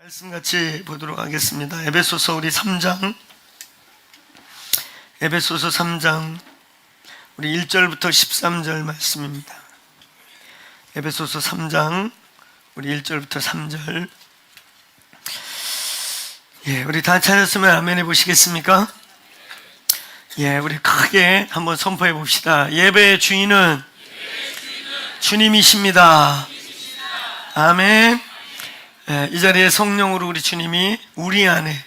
말씀 같이 보도록 하겠습니다. 에베소서 우리 3장, 에베소서 3장 우리 1절부터 13절 말씀입니다. 에베소서 3장 우리 1절부터 3절. 우리 다 찾았으면 아멘 해보시겠습니까? 우리 크게 한번 선포해 봅시다. 예배의 주인은 주님이십니다. 아멘. 이 자리에 성령으로 우리 주님이 우리 안에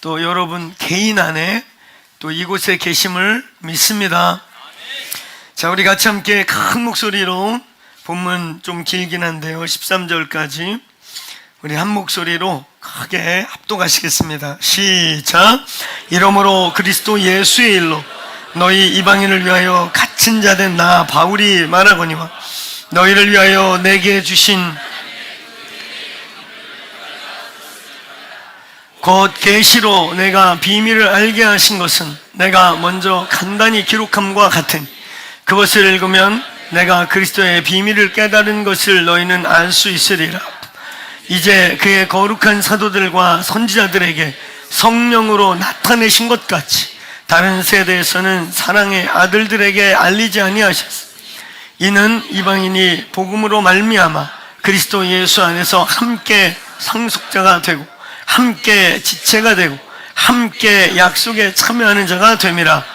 또 여러분 개인 안에 또 이곳에 계심을 믿습니다. 자, 우리 같이 함께 큰 목소리로 본문 좀 길긴 한데요, 13절까지 우리 한 목소리로 크게 합독하시겠습니다. 시작. 이러므로 그리스도 예수의 일로 너희 이방인을 위하여 갇힌 자 된 나 바울이 말하거니와 너희를 위하여 내게 주신 곧 계시로 내가 비밀을 알게 하신 것은 내가 먼저 간단히 기록함과 같으니 그것을 읽으면 내가 그리스도의 비밀을 깨달은 것을 너희는 알 수 있으리라. 이제 그의 거룩한 사도들과 선지자들에게 성령으로 나타내신 것 같이 다른 세대에서는 사랑의 아들들에게 알리지 아니하셨으니 이는 이방인이 복음으로 말미암아 그리스도 예수 안에서 함께 상속자가 되고 함께 지체가 되고 함께 약속에 참여하는 자가 됨이라.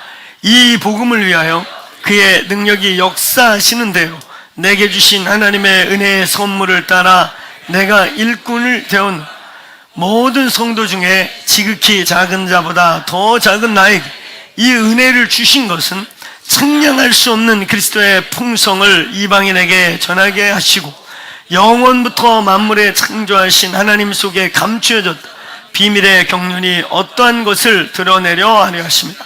이 복음을 위하여 그의 능력이 역사하시는 대로 내게 주신 하나님의 은혜의 선물을 따라 내가 일꾼을 되었노. 모든 성도 중에 지극히 작은 자보다 더 작은 나에게 이 은혜를 주신 것은 측량할 수 없는 그리스도의 풍성을 이방인에게 전하게 하시고 영원부터 만물에 창조하신 하나님 속에 감추어졌다 비밀의 경륜이 어떠한 것을 드러내려 하려 하십니다.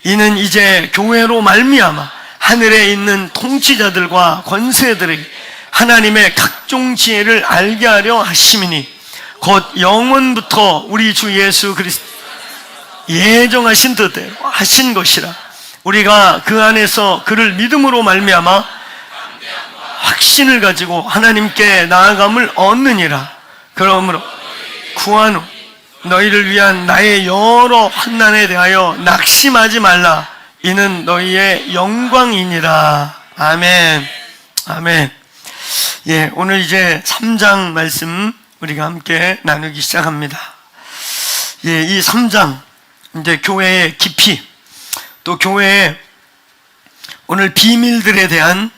이는 이제 교회로 말미암아 하늘에 있는 통치자들과 권세들에게 하나님의 각종 지혜를 알게 하려 하심이니 곧 영원부터 우리 주 예수 그리스도 예정하신 뜻대로 하신 것이라. 우리가 그 안에서 그를 믿음으로 말미암아 확신을 가지고 하나님께 나아감을 얻느니라. 그러므로 구한 후 너희를 위한 나의 여러 환난에 대하여 낙심하지 말라. 이는 너희의 영광이니라. 아멘. 아멘. 오늘 이제 3장 말씀 우리가 함께 나누기 시작합니다. 이 3장 이제 교회의 깊이 또 교회의 오늘 비밀들에 대한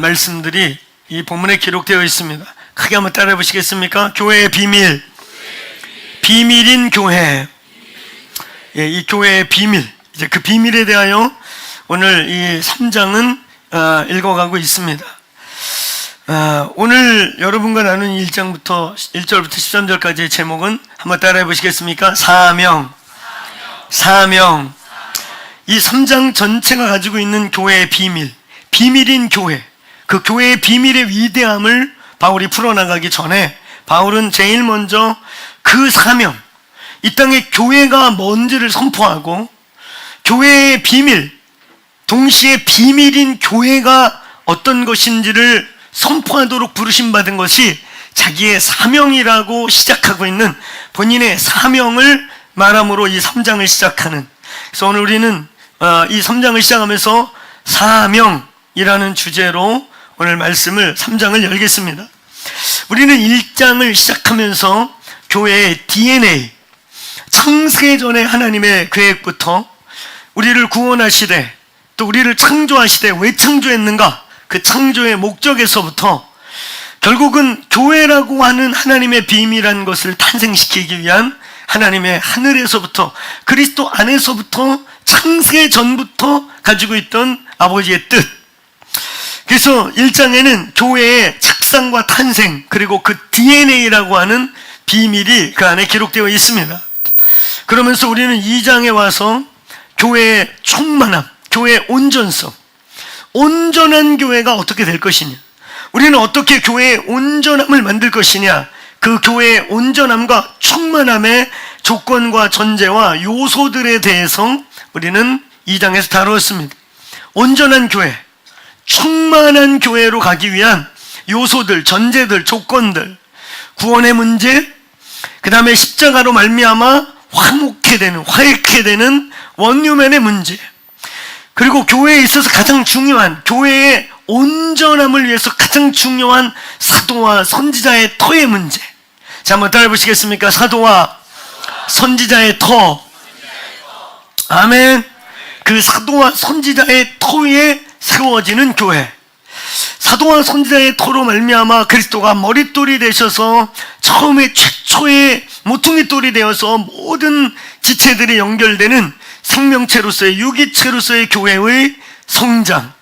말씀들이 이 본문에 기록되어 있습니다. 크게 한번 따라해 보시겠습니까? 교회의 비밀, 비밀인 교회. 이 교회의 비밀, 이제 그 비밀에 대하여 오늘 이 3장은 읽어가고 있습니다. 오늘 여러분과 나눈 1절부터 13절까지의 제목은 한번 따라해 보시겠습니까? 사명. 이 3장 전체가 가지고 있는 교회의 비밀, 비밀인 교회, 그 교회의 비밀의 위대함을 바울이 풀어나가기 전에 바울은 제일 먼저 그 사명, 이 땅에 교회가 뭔지를 선포하고 교회의 비밀, 동시에 비밀인 교회가 어떤 것인지를 선포하도록 부르심받은 것이 자기의 사명이라고 시작하고 있는 본인의 사명을 말함으로 이 3장을 시작하는. 그래서 오늘 우리는 이 3장을 시작하면서 사명이라는 주제로 오늘 말씀을 3장을 열겠습니다. 우리는 1장을 시작하면서 교회의 DNA, 창세전의 하나님의 계획부터 우리를 구원하시되 또 우리를 창조하시되 왜 창조했는가, 그 창조의 목적에서부터 결국은 교회라고 하는 하나님의 비밀한 것을 탄생시키기 위한 하나님의 하늘에서부터 그리스도 안에서부터 창세전부터 가지고 있던 아버지의 뜻. 그래서 1장에는 교회의 착상과 탄생 그리고 그 DNA라고 하는 비밀이 그 안에 기록되어 있습니다. 그러면서 우리는 2장에 와서 교회의 충만함, 교회의 온전성, 온전한 교회가 어떻게 될 것이냐, 우리는 어떻게 교회의 온전함을 만들 것이냐, 그 교회의 온전함과 충만함의 조건과 전제와 요소들에 대해서 우리는 2장에서 다루었습니다. 온전한 교회, 충만한 교회로 가기 위한 요소들, 전제들, 조건들, 구원의 문제, 그 다음에 십자가로 말미암아 화목해 되는, 화해케 되는 원유맨의 문제, 그리고 교회에 있어서 가장 중요한, 교회의 온전함을 위해서 가장 중요한 사도와 선지자의 터의 문제. 자, 한번 따라해 보시겠습니까? 사도와 선지자의 터. 아멘. 그 사도와 선지자의 터에 세워지는 교회. 사도와 선지자의 터로 말미암아 그리스도가 머릿돌이 되셔서 처음에 최초의 모퉁이돌이 되어서 모든 지체들이 연결되는 생명체로서의, 유기체로서의 교회의 성장.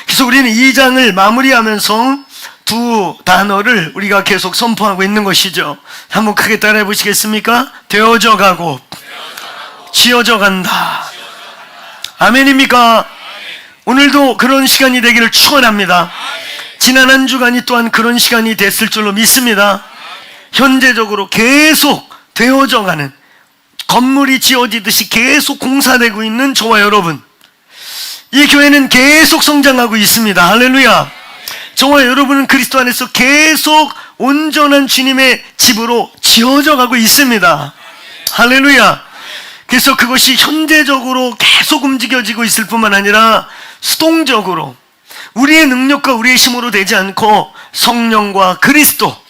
그래서 우리는 2장을 마무리하면서 두 단어를 우리가 계속 선포하고 있는 것이죠. 한번 크게 따라해 보시겠습니까? 되어져 가고 지어져 간다. 아멘입니까? 오늘도 그런 시간이 되기를 축원합니다. 지난 한 주간이 또한 그런 시간이 됐을 줄로 믿습니다. 현재적으로 계속 되어져 가는, 건물이 지어지듯이 계속 공사되고 있는 저와 여러분, 이 교회는 계속 성장하고 있습니다. 할렐루야. 저와 여러분은 그리스도 안에서 계속 온전한 주님의 집으로 지어져 가고 있습니다. 할렐루야. 그래서 그것이 현재적으로 계속 움직여지고 있을 뿐만 아니라 수동적으로 우리의 능력과 우리의 힘으로 되지 않고 성령과 그리스도,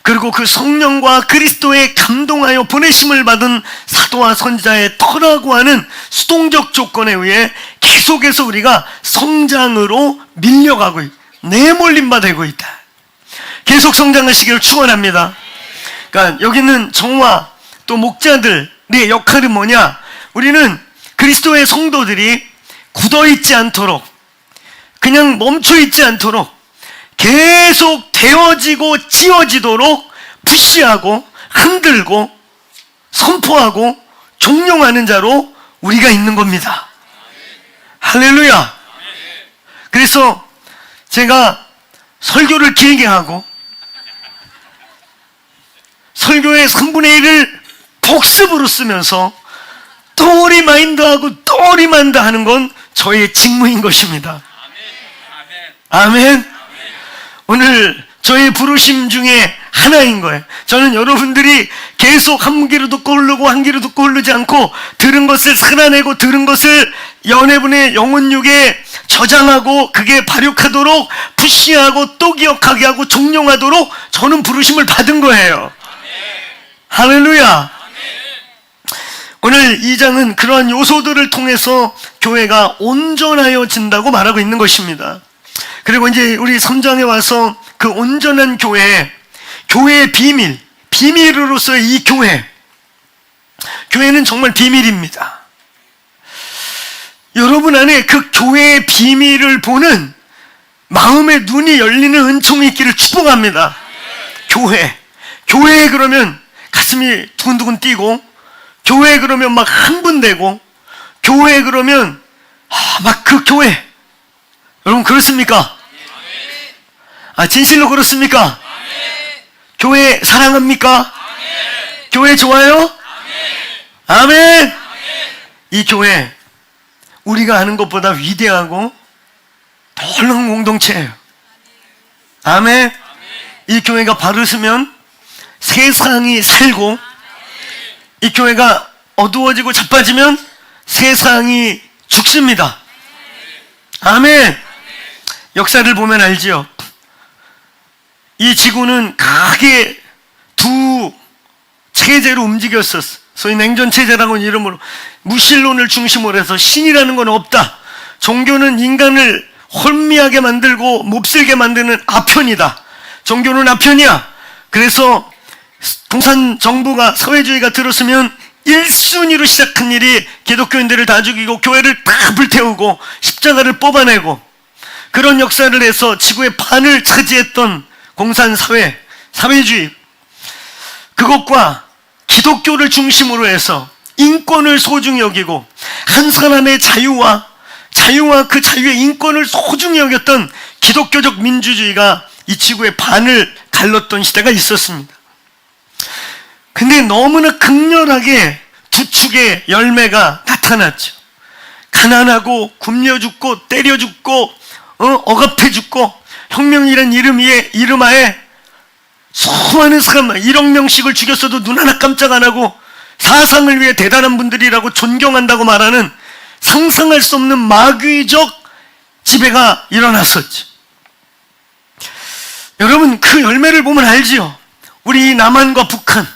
그리고 그 성령과 그리스도의 감동하여 보내심을 받은 사도와 선지자의 터라고 하는 수동적 조건에 의해 계속해서 우리가 성장으로 밀려가고, 내몰림 바 되고 있다. 계속 성장하시기를 축원합니다. 그러니까 여기는 저와 또 목자들의 역할은 뭐냐? 우리는 그리스도의 성도들이 굳어있지 않도록, 그냥 멈춰있지 않도록 계속 되어지고 지어지도록 푸시하고 흔들고 선포하고 종용하는 자로 우리가 있는 겁니다. 할렐루야. 그래서 제가 설교를 길게 하고 설교의 3분의 1을 복습으로 쓰면서 또 리마인드하고 또 리마인드 하는 건 저의 직무인 것입니다. 아멘. 오늘 저의 부르심 중에 하나인 거예요. 저는 여러분들이 계속 한 귀로 듣고 흐르고 한 귀로 듣고 흐르지 않고 들은 것을 살아내고 들은 것을 연회분의 영혼육에 저장하고 그게 발육하도록 푸시하고 또 기억하게 하고 종용하도록 저는 부르심을 받은 거예요. 할렐루야. 오늘 2장은 그러한 요소들을 통해서 교회가 온전하여진다고 말하고 있는 것입니다. 그리고 이제 우리 3장에 와서 그 온전한 교회의 비밀으로서의 이 교회는 정말 비밀입니다. 여러분 안에 그 교회의 비밀을 보는 마음의 눈이 열리는 은총이 있기를 축복합니다. 교회 그러면 가슴이 두근두근 뛰고, 교회 그러면 막 흥분되고, 교회 그러면 막 그 교회, 여러분 그렇습니까? 진실로 그렇습니까? 교회 사랑합니까? 교회 좋아요? 아멘. 이 교회 우리가 아는 것보다 위대하고 놀라운 공동체예요. 아멘. 이 교회가 바로 서면 세상이 살고, 이 교회가 어두워지고 자빠지면 세상이 죽습니다. 아멘. 역사를 보면 알지요. 이 지구는 크게 두 체제로 움직였었어. 소위 냉전체제라고 하는 이름으로 무신론을 중심으로 해서 신이라는 건 없다. 종교는 인간을 혼미하게 만들고 몹쓸게 만드는 아편이다. 종교는 아편이야. 그래서 공산정부가, 사회주의가 들었으면 1순위로 시작한 일이 기독교인들을 다 죽이고 교회를 다 불태우고 십자가를 뽑아내고, 그런 역사를 해서 지구의 반을 차지했던 공산사회, 사회주의, 그것과 기독교를 중심으로 해서 인권을 소중히 여기고 한 사람의 자유와 그 자유의 인권을 소중히 여겼던 기독교적 민주주의가 이 지구의 반을 갈랐던 시대가 있었습니다. 근데 너무나 극렬하게 두 축의 열매가 나타났죠. 가난하고 굶려 죽고 때려 죽고 억압해 죽고 혁명이란 이름하에 수많은 사람, 1억 명씩을 죽였어도 눈 하나 깜짝 안 하고 사상을 위해 대단한 분들이라고 존경한다고 말하는 상상할 수 없는 마귀적 지배가 일어났었죠. 여러분, 그 열매를 보면 알지요. 우리 남한과 북한,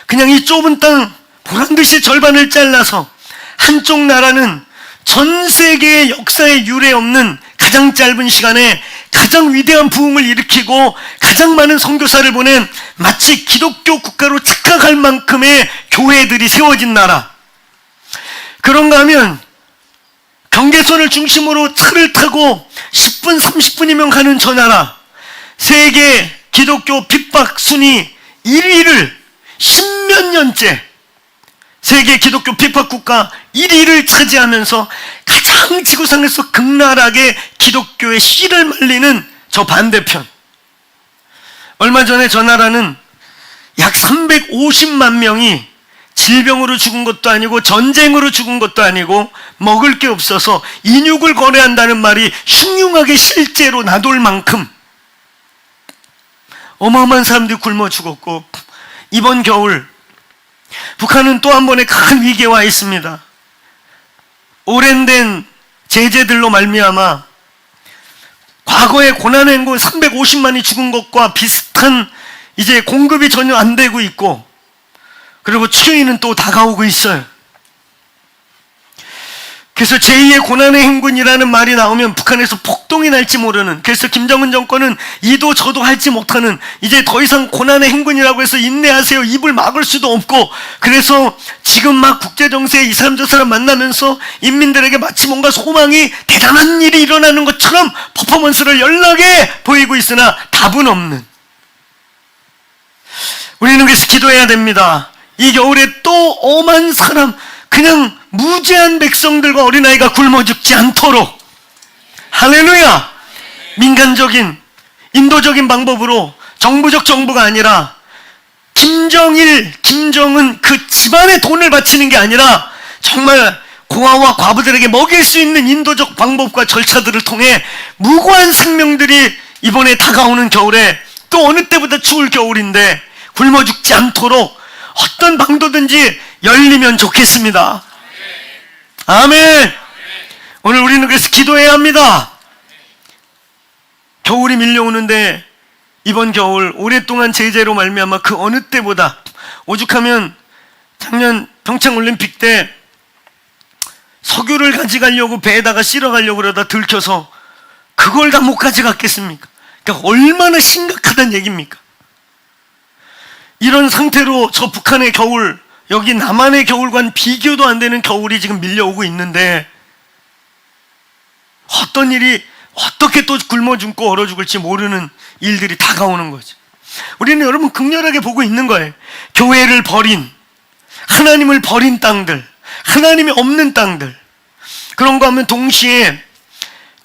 그냥 이 좁은 땅 보란듯이 절반을 잘라서 한쪽 나라는 전 세계의 역사에 유례 없는 가장 짧은 시간에 가장 위대한 부흥을 일으키고 가장 많은 선교사를 보낸 마치 기독교 국가로 착각할 만큼의 교회들이 세워진 나라. 그런가 하면 경계선을 중심으로 차를 타고 10분, 30분이면 가는 저 나라, 세계 기독교 핍박 순위 1위를 10몇 년째 세계 기독교 핍박 국가 1위를 차지하면서 가장 지구상에서 극랄하게 기독교의 씨를 말리는 저 반대편. 얼마 전에 저 나라는 약 350만 명이 질병으로 죽은 것도 아니고 전쟁으로 죽은 것도 아니고 먹을 게 없어서 인육을 거래한다는 말이 흉흉하게 실제로 나돌 만큼 어마어마한 사람들이 굶어 죽었고, 이번 겨울 북한은 또 한 번의 큰 위기에 와 있습니다. 오랜된 제재들로 말미암아 과거의 고난행군 350만이 죽은 것과 비슷한 이제 공급이 전혀 안 되고 있고, 그리고 추경이는 또 다가오고 있어요. 그래서 제2의 고난의 행군이라는 말이 나오면 북한에서 폭동이 날지 모르는, 그래서 김정은 정권은 이도 저도 할지 못하는, 이제 더 이상 고난의 행군이라고 해서 인내하세요, 입을 막을 수도 없고, 그래서 지금 막 국제정세에 이 사람 저 사람 만나면서 인민들에게 마치 뭔가 소망이 대단한 일이 일어나는 것처럼 퍼포먼스를 연락해 보이고 있으나 답은 없는. 우리는 그래서 기도해야 됩니다. 이 겨울에 또 엄한 사람, 그냥 무죄한 백성들과 어린아이가 굶어 죽지 않도록, 할렐루야! 민간적인 인도적인 방법으로 정부적 정부가 아니라 김정일, 김정은 그 집안에 돈을 바치는 게 아니라 정말 고아와 과부들에게 먹일 수 있는 인도적 방법과 절차들을 통해 무고한 생명들이 이번에 다가오는 겨울에, 또 어느 때보다 추울 겨울인데 굶어 죽지 않도록 어떤 방도든지 열리면 좋겠습니다. 아멘. 오늘 우리는 그래서 기도해야 합니다. 겨울이 밀려오는데 이번 겨울 오랫동안 제재로 말미암아 그 어느 때보다, 오죽하면 작년 평창올림픽 때 석유를 가져가려고 배에다가 실어가려고 그러다 들켜서 그걸 다 못 가져갔겠습니까? 그러니까 얼마나 심각하다는 얘기입니까? 이런 상태로 저 북한의 겨울, 여기 남한의 겨울과는 비교도 안 되는 겨울이 지금 밀려오고 있는데 어떤 일이 어떻게 또 굶어 죽고 얼어 죽을지 모르는 일들이 다가오는 거죠. 우리는 여러분 극렬하게 보고 있는 거예요. 교회를 버린, 하나님을 버린 땅들, 하나님이 없는 땅들, 그런가 하면 동시에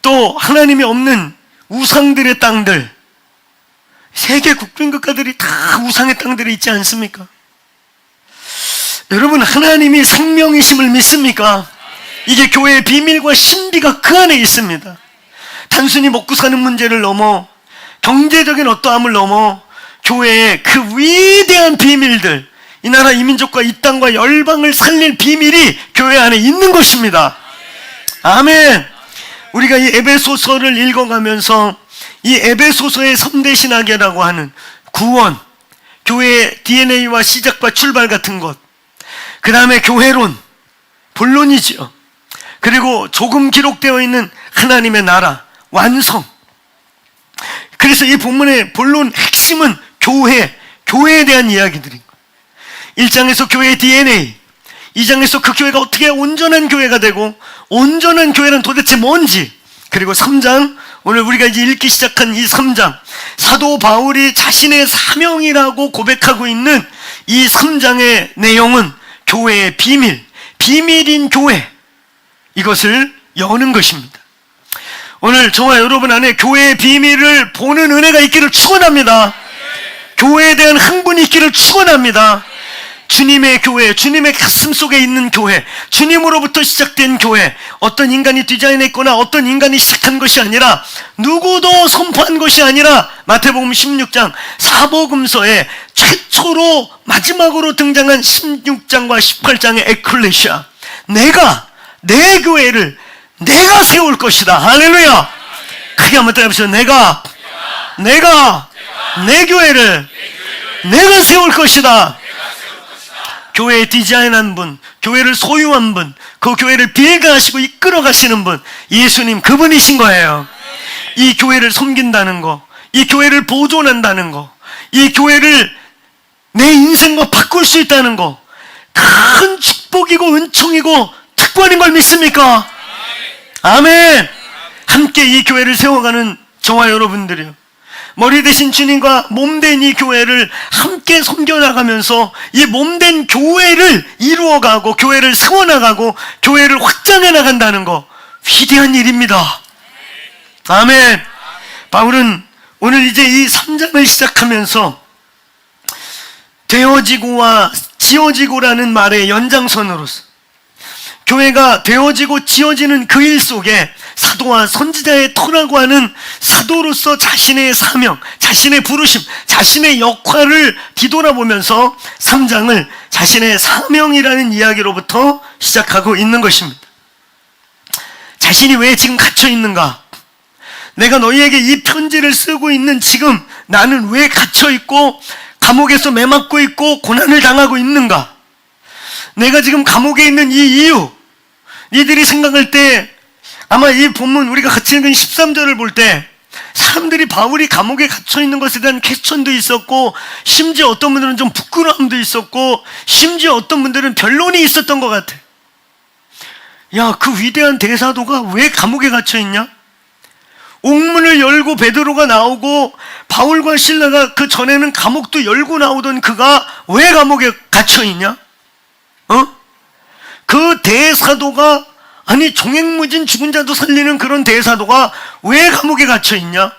또 하나님이 없는 우상들의 땅들, 세계 국빈 국가들이 다 우상의 땅들이 있지 않습니까? 여러분, 하나님이 생명이심을 믿습니까? 이게 교회의 비밀과 신비가 그 안에 있습니다. 단순히 먹고 사는 문제를 넘어, 경제적인 어떠함을 넘어 교회의 그 위대한 비밀들, 이 나라 이 민족과 이 땅과 열방을 살릴 비밀이 교회 안에 있는 것입니다. 아멘. 우리가 이 에베소서를 읽어가면서 이 에베소서의 선대신학이라고 하는 구원, 교회의 DNA와 시작과 출발 같은 것, 그 다음에 교회론, 본론이죠. 그리고 조금 기록되어 있는 하나님의 나라, 완성. 그래서 이 본문의 본론 핵심은 교회에 대한 이야기들인 거예요. 1장에서 교회의 DNA, 2장에서 그 교회가 어떻게 온전한 교회가 되고, 온전한 교회는 도대체 뭔지, 그리고 3장, 오늘 우리가 이제 읽기 시작한 이 3장, 사도 바울이 자신의 사명이라고 고백하고 있는 이 3장의 내용은 교회의 비밀, 비밀인 교회, 이것을 여는 것입니다. 오늘 저와 여러분 안에 교회의 비밀을 보는 은혜가 있기를 축원합니다. 교회에 대한 흥분이 있기를 축원합니다. 주님의 교회, 주님의 가슴 속에 있는 교회, 주님으로부터 시작된 교회, 어떤 인간이 디자인했거나 어떤 인간이 시작한 것이 아니라 누구도 선포한 것이 아니라 마태복음 16장 사복음서에 최초로 마지막으로 등장한 16장과 18장의 에클레시아, 내 교회를 내가 세울 것이다. 할렐루야. 크게 한번 따라해보세요. 내가 내 교회를 내가 세울 것이다. 교회에 디자인한 분, 교회를 소유한 분, 그 교회를 비행하시고 이끌어 가시는 분, 예수님 그분이신 거예요. 이 교회를 섬긴다는 거, 이 교회를 보존한다는 거, 이 교회를 내 인생과 바꿀 수 있다는 거, 큰 축복이고 은총이고 특권인 걸 믿습니까? 아멘. 함께 이 교회를 세워가는 저와 여러분들이요, 머리 대신 주님과 몸된 이 교회를 함께 섬겨나가면서 이 몸된 교회를 이루어가고 교회를 세워나가고 교회를 확장해 나간다는 거, 위대한 일입니다. 아멘. 바울은 오늘 이제 이 3장을 시작하면서 되어지고와 지어지고라는 말의 연장선으로서 교회가 되어지고 지어지는 그 일 속에 사도와 선지자의 터라고 하는 사도로서 자신의 사명, 자신의 부르심, 자신의 역할을 뒤돌아보면서 3장을 자신의 사명이라는 이야기로부터 시작하고 있는 것입니다. 자신이 왜 지금 갇혀 있는가? 내가 너희에게 이 편지를 쓰고 있는 지금 나는 왜 갇혀 있고 감옥에서 매맞고 있고 고난을 당하고 있는가? 내가 지금 감옥에 있는 이 이유, 니들이 생각할 때 아마 이 본문 우리가 같이 읽은 13절을 볼 때 사람들이 바울이 감옥에 갇혀 있는 것에 대한 퀘스천도 있었고, 심지어 어떤 분들은 좀 부끄러움도 있었고, 심지어 어떤 분들은 변론이 있었던 것 같아. 야, 그 위대한 대사도가 왜 감옥에 갇혀 있냐? 옥문을 열고 베드로가 나오고 바울과 실라가 그 전에는 감옥도 열고 나오던 그가 왜 감옥에 갇혀 있냐? 그 대사도가, 아니 종횡무진 죽은 자도 살리는 그런 대사도가 왜 감옥에 갇혀 있냐?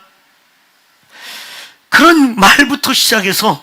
그런 말부터 시작해서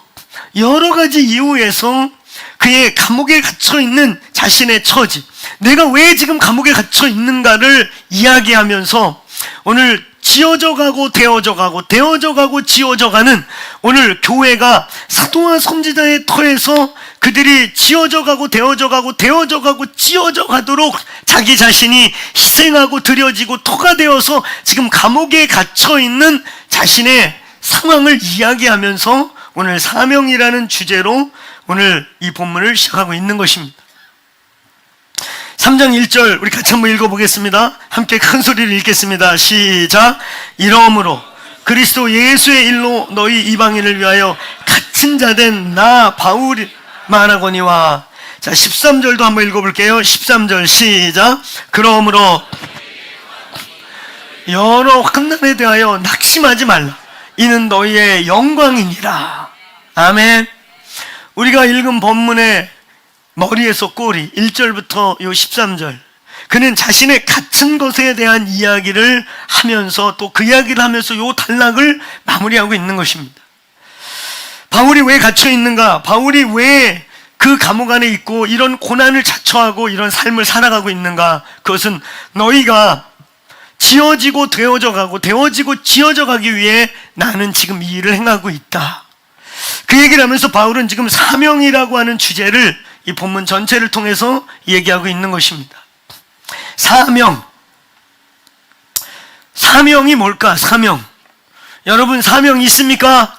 여러 가지 이유에서 그의 감옥에 갇혀 있는 자신의 처지, 내가 왜 지금 감옥에 갇혀 있는가를 이야기하면서 오늘 지어져 가고 되어져 가고 되어져 가고 지어져 가는 오늘 교회가 사도와 선지자의 터에서 그들이 지어져 가고 되어져 가고 되어져 가고 지어져 가도록 자기 자신이 희생하고 드려지고 터가 되어서 지금 감옥에 갇혀 있는 자신의 상황을 이야기하면서 오늘 사명이라는 주제로 오늘 이 본문을 시작하고 있는 것입니다. 3장 1절 우리 같이 한번 읽어보겠습니다. 함께 큰 소리를 읽겠습니다. 시작. 이러므로 그리스도 예수의 일로 너희 이방인을 위하여 갇힌 자 된 나 바울이 말하거니와. 자, 13절도 한번 읽어볼게요. 13절 시작. 그러므로 여러 환난에 대하여 낙심하지 말라. 이는 너희의 영광이니라. 아멘. 우리가 읽은 본문의 머리에서 꼬리 1절부터 요 13절, 그는 자신의 갇힌 것에 대한 이야기를 하면서 또 그 이야기를 하면서 요 단락을 마무리하고 있는 것입니다. 바울이 왜 갇혀 있는가? 바울이 왜 그 감옥 안에 있고 이런 고난을 자처하고 이런 삶을 살아가고 있는가? 그것은 너희가 지어지고 되어져 가고 되어지고 지어져 가기 위해 나는 지금 이 일을 행하고 있다. 그 얘기를 하면서 바울은 지금 사명이라고 하는 주제를 이 본문 전체를 통해서 얘기하고 있는 것입니다. 사명이 뭘까? 사명. 여러분 사명 있습니까?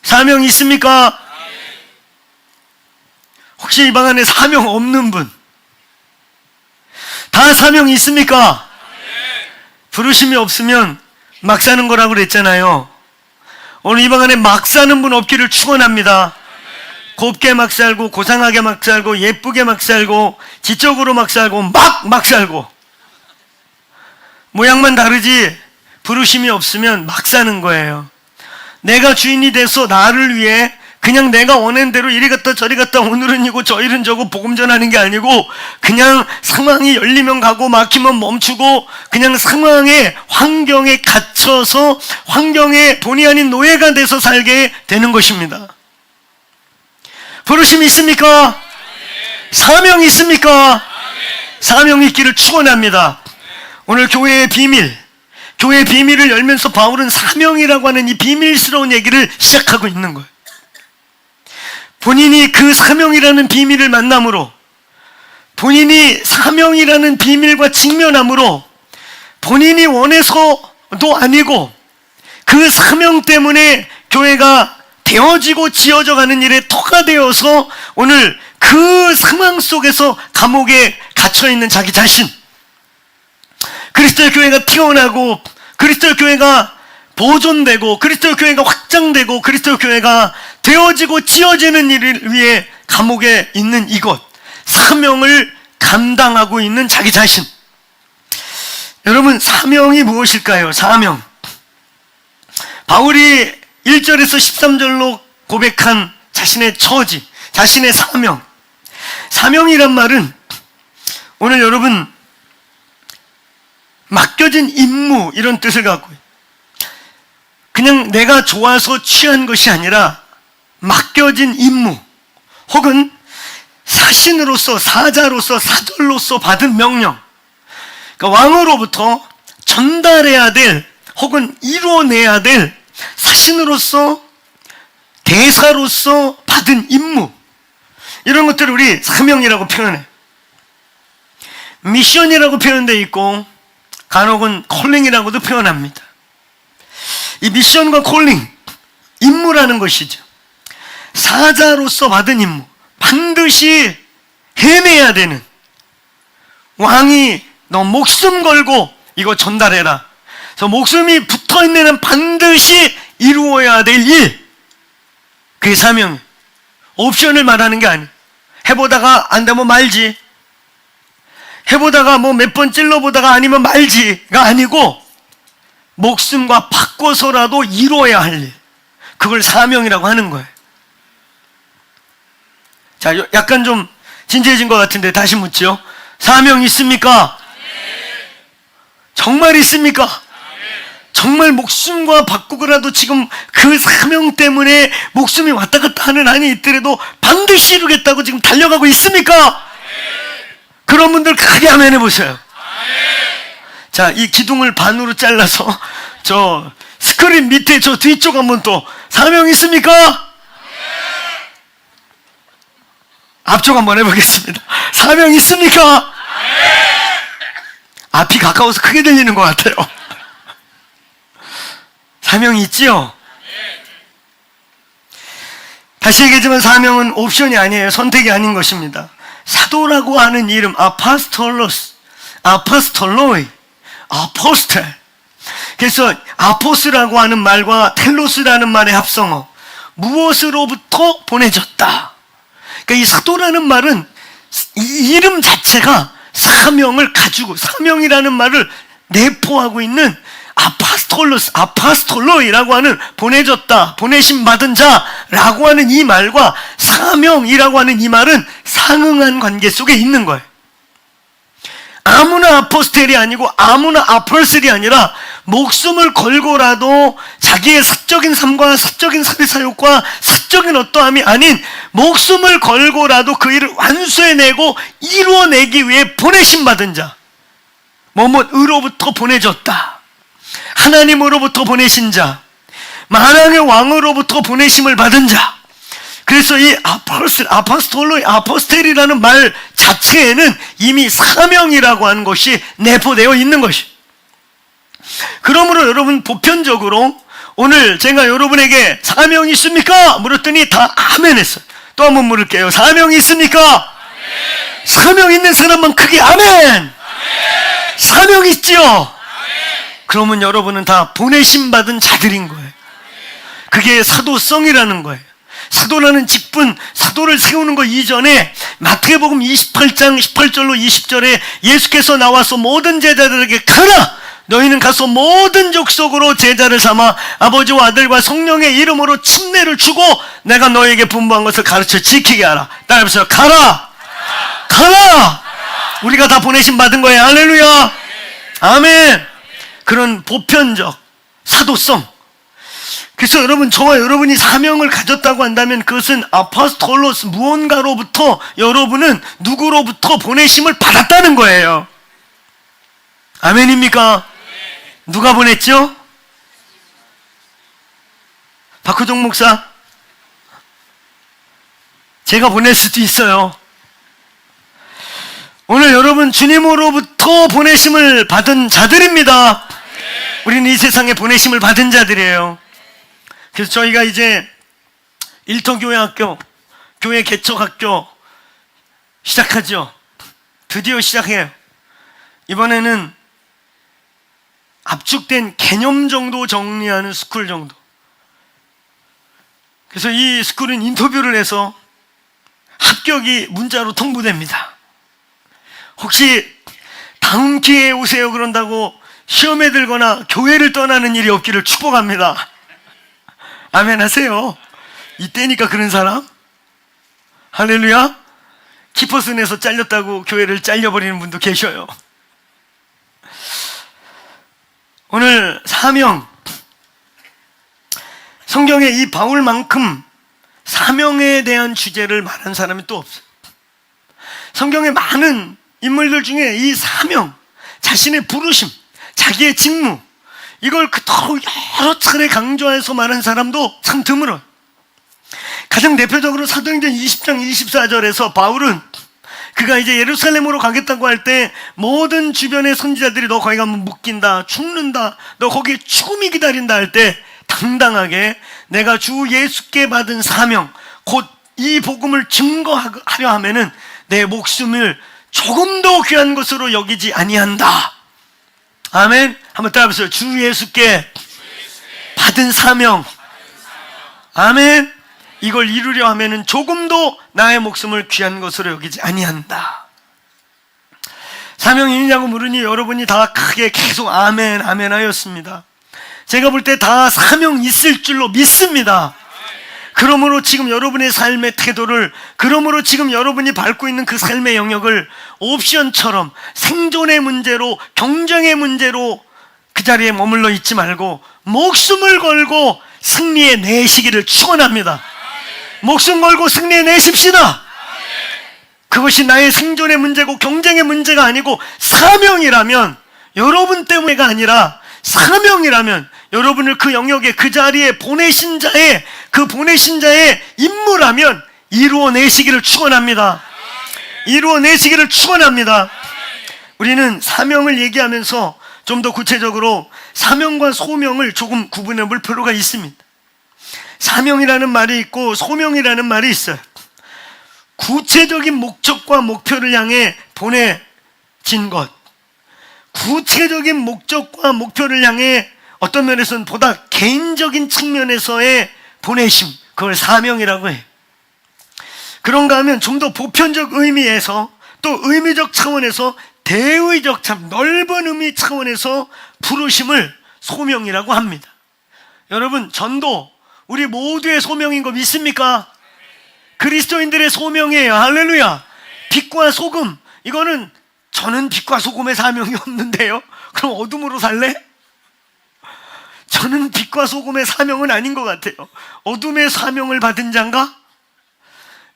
사명 있습니까? 혹시 이 방 안에 사명 없는 분? 다 사명이 있습니까? 부르심이 없으면 막 사는 거라고 그랬잖아요. 오늘 이 방 안에 막 사는 분 없기를 축원합니다. 곱게 막 살고 고상하게 막 살고 예쁘게 막 살고 지적으로 막 살고 막 살고 모양만 다르지 부르심이 없으면 막 사는 거예요. 내가 주인이 돼서 나를 위해 그냥 내가 원하는 대로 이리 갔다 저리 갔다 오늘은 이고 저일은 저고 복음 전하는 게 아니고 그냥 상황이 열리면 가고 막히면 멈추고 그냥 상황의 환경에 갇혀서 환경에 본의 아닌 노예가 돼서 살게 되는 것입니다. 부르심이 있습니까? 사명이 있습니까? 사명이 있기를 축원합니다. 오늘 교회의 비밀을 열면서 바울은 사명이라고 하는 이 비밀스러운 얘기를 시작하고 있는 거예요. 본인이 그 사명이라는 비밀을 만남으로, 본인이 사명이라는 비밀과 직면함으로, 본인이 원해서도 아니고 그 사명 때문에 교회가 되어지고 지어져 가는 일에 터가 되어서 오늘 그 상황 속에서 감옥에 갇혀있는 자기 자신, 그리스도의 교회가 태어나고 그리스도의 교회가 보존되고 그리스도의 교회가 확장되고 그리스도의 교회가 되어지고 지어지는 일을 위해 감옥에 있는 이곳, 사명을 감당하고 있는 자기 자신. 여러분, 사명이 무엇일까요? 사명. 바울이 1절에서 13절로 고백한 자신의 처지, 자신의 사명. 사명이란 말은 오늘 여러분 맡겨진 임무 이런 뜻을 갖고, 그냥 내가 좋아서 취한 것이 아니라 맡겨진 임무, 혹은 사신으로서, 사자로서, 사절로서 받은 명령, 그러니까 왕으로부터 전달해야 될 혹은 이루어내야 될 사신으로서, 대사로서 받은 임무, 이런 것들을 우리 사명이라고 표현해. 미션이라고 표현되어 있고 간혹은 콜링이라고도 표현합니다. 이 미션과 콜링, 임무라는 것이죠. 사자로서 받은 임무, 반드시 해내야 되는, 왕이 너 목숨 걸고 이거 전달해라, 그래서 목숨이 붙어있는 한 반드시 이루어야 될 일, 그게 사명. 옵션을 말하는 게 아니에요. 해보다가 안 되면 말지, 해보다가 뭐 몇 번 찔러보다가 아니면 말지가 아니고 목숨과 바꿔서라도 이루어야 할 일, 그걸 사명이라고 하는 거예요. 자, 약간 좀 진지해진 것 같은데 다시 묻죠. 사명 있습니까? 정말 있습니까? 정말 목숨과 바꾸고라도 지금 그 사명 때문에 목숨이 왔다 갔다 하는 한이 있더라도 반드시 이루겠다고 지금 달려가고 있습니까? 그런 분들 크게 아멘 해보세요. 자, 이 기둥을 반으로 잘라서 저 스크린 밑에 저 뒤쪽 한번 또 사명 있습니까? 앞쪽 한번 해보겠습니다. 사명 있습니까? 앞이 가까워서 크게 들리는 것 같아요. 사명이 있지요? 다시 얘기하지만 사명은 옵션이 아니에요. 선택이 아닌 것입니다. 사도라고 하는 이름, 아파스톨로스, 아파스톨로이, 아포스텔. 그래서 아포스라고 하는 말과 텔로스라는 말의 합성어, 무엇으로부터 보내졌다. 그러니까 이 사도라는 말은 이 이름 자체가 사명을 가지고, 사명이라는 말을 내포하고 있는 아파스톨로스, 아파스톨로이라고 하는 보내졌다, 보내심 받은 자라고 하는 이 말과 사명이라고 하는 이 말은 상응한 관계 속에 있는 거예요. 아무나 아포스텔이 아니고 아무나 아펄슬이 아니라 목숨을 걸고라도 자기의 사적인 삶과 사적인 사회사역과 사적인 어떠함이 아닌 목숨을 걸고라도 그 일을 완수해내고 이루어내기 위해 보내심 받은 자, 뭐뭐으로부터 보내졌다, 하나님으로부터 보내신 자, 만왕의 왕으로부터 보내심을 받은 자. 그래서 이 아파스톨로이, 아포스텔이라는 말 자체에는 이미 사명이라고 하는 것이 내포되어 있는 것이. 그러므로 여러분, 보편적으로 오늘 제가 여러분에게 사명이 있습니까? 물었더니 다 아멘 했어요. 또 한번 물을게요. 사명이 있습니까? 아멘. 사명 있는 사람만 크게 아멘. 아멘. 사명 있지요? 아멘. 그러면 여러분은 다 보내심 받은 자들인 거예요. 그게 사도성이라는 거예요. 사도라는 직분, 사도를 세우는 것 이전에 마태복음 28장 18절로 20절에 예수께서 나와서 모든 제자들에게 가라! 너희는 가서 모든 족속으로 제자를 삼아 아버지와 아들과 성령의 이름으로 침례를 주고 내가 너에게 분부한 것을 가르쳐 지키게 하라. 따라해보세요. 가라! 가라! 우리가 다 보내심 받은 거예요. 할렐루야! 아멘! 그런 보편적 사도성, 그래서 여러분, 저와 여러분이 사명을 가졌다고 한다면 그것은 아포스톨로스, 무언가로부터, 여러분은 누구로부터 보내심을 받았다는 거예요. 아멘입니까? 누가 보냈죠? 박호정 목사, 제가 보낼 수도 있어요. 오늘 여러분, 주님으로부터 보내심을 받은 자들입니다. 우리는 이 세상에 보내심을 받은 자들이에요. 그래서 저희가 이제 일터교회학교, 교회 개척학교 시작하죠. 드디어 시작해요. 이번에는 압축된 개념 정도 정리하는 스쿨 정도. 그래서 이 스쿨은 인터뷰를 해서 합격이 문자로 통보됩니다. 혹시 다음 기회에 오세요 그런다고 시험에 들거나 교회를 떠나는 일이 없기를 축복합니다. 아멘 하세요. 이때니까 그런 사람? 할렐루야. 키퍼슨에서 잘렸다고 교회를 잘려버리는 분도 계셔요. 오늘 사명, 성경에 이 바울만큼 사명에 대한 주제를 말한 사람이 또 없어요. 성경에 많은 인물들 중에 이 사명, 자신의 부르심, 자기의 직무, 이걸 그토록 여러 차례 강조해서 말한 사람도 참 드물어요. 가장 대표적으로 사도행전 20장 24절에서 바울은 그가 이제 예루살렘으로 가겠다고 할 때 모든 주변의 선지자들이 너 거기 가면 묶인다, 죽는다, 너 거기에 죽음이 기다린다 할 때 당당하게 내가 주 예수께 받은 사명, 곧 이 복음을 증거하려 하면은 내 목숨을 조금도 귀한 것으로 여기지 아니한다. 아멘. 한번 따라해보세요. 주 예수께 받은 사명. 아멘. 이걸 이루려 하면은 조금도 나의 목숨을 귀한 것으로 여기지 아니한다. 사명이 있느냐고 물으니 여러분이 다 크게 계속 아멘 아멘 하였습니다. 제가 볼 때 다 사명 있을 줄로 믿습니다. 그러므로 지금 여러분의 삶의 태도를, 그러므로 지금 여러분이 밟고 있는 그 삶의 영역을 옵션처럼 생존의 문제로, 경쟁의 문제로 그 자리에 머물러 있지 말고 목숨을 걸고 승리에 내시기를 축원합니다. 목숨 걸고 승리에 내십시다. 그것이 나의 생존의 문제고 경쟁의 문제가 아니고 사명이라면, 여러분 때문에가 아니라 사명이라면 여러분을 그 영역에, 그 자리에 보내신 자의, 그 보내신 자의 임무라면 이루어내시기를 축원합니다. 이루어내시기를 축원합니다. 우리는 사명을 얘기하면서 좀 더 구체적으로 사명과 소명을 조금 구분해 볼 필요가 있습니다. 사명이라는 말이 있고 소명이라는 말이 있어요. 구체적인 목적과 목표를 향해 보내진 것, 구체적인 목적과 목표를 향해 어떤 면에서는 보다 개인적인 측면에서의 보내심, 그걸 사명이라고 해요. 그런가 하면 좀 더 보편적 의미에서, 또 의미적 차원에서, 대의적, 참 넓은 의미 차원에서 부르심을 소명이라고 합니다. 여러분, 전도 우리 모두의 소명인 거 믿습니까? 그리스도인들의 소명이에요. 할렐루야. 빛과 소금, 이거는 저는 빛과 소금의 사명이 없는데요, 그럼 어둠으로 살래? 저는 빛과 소금의 사명은 아닌 것 같아요. 어둠의 사명을 받은 자인가?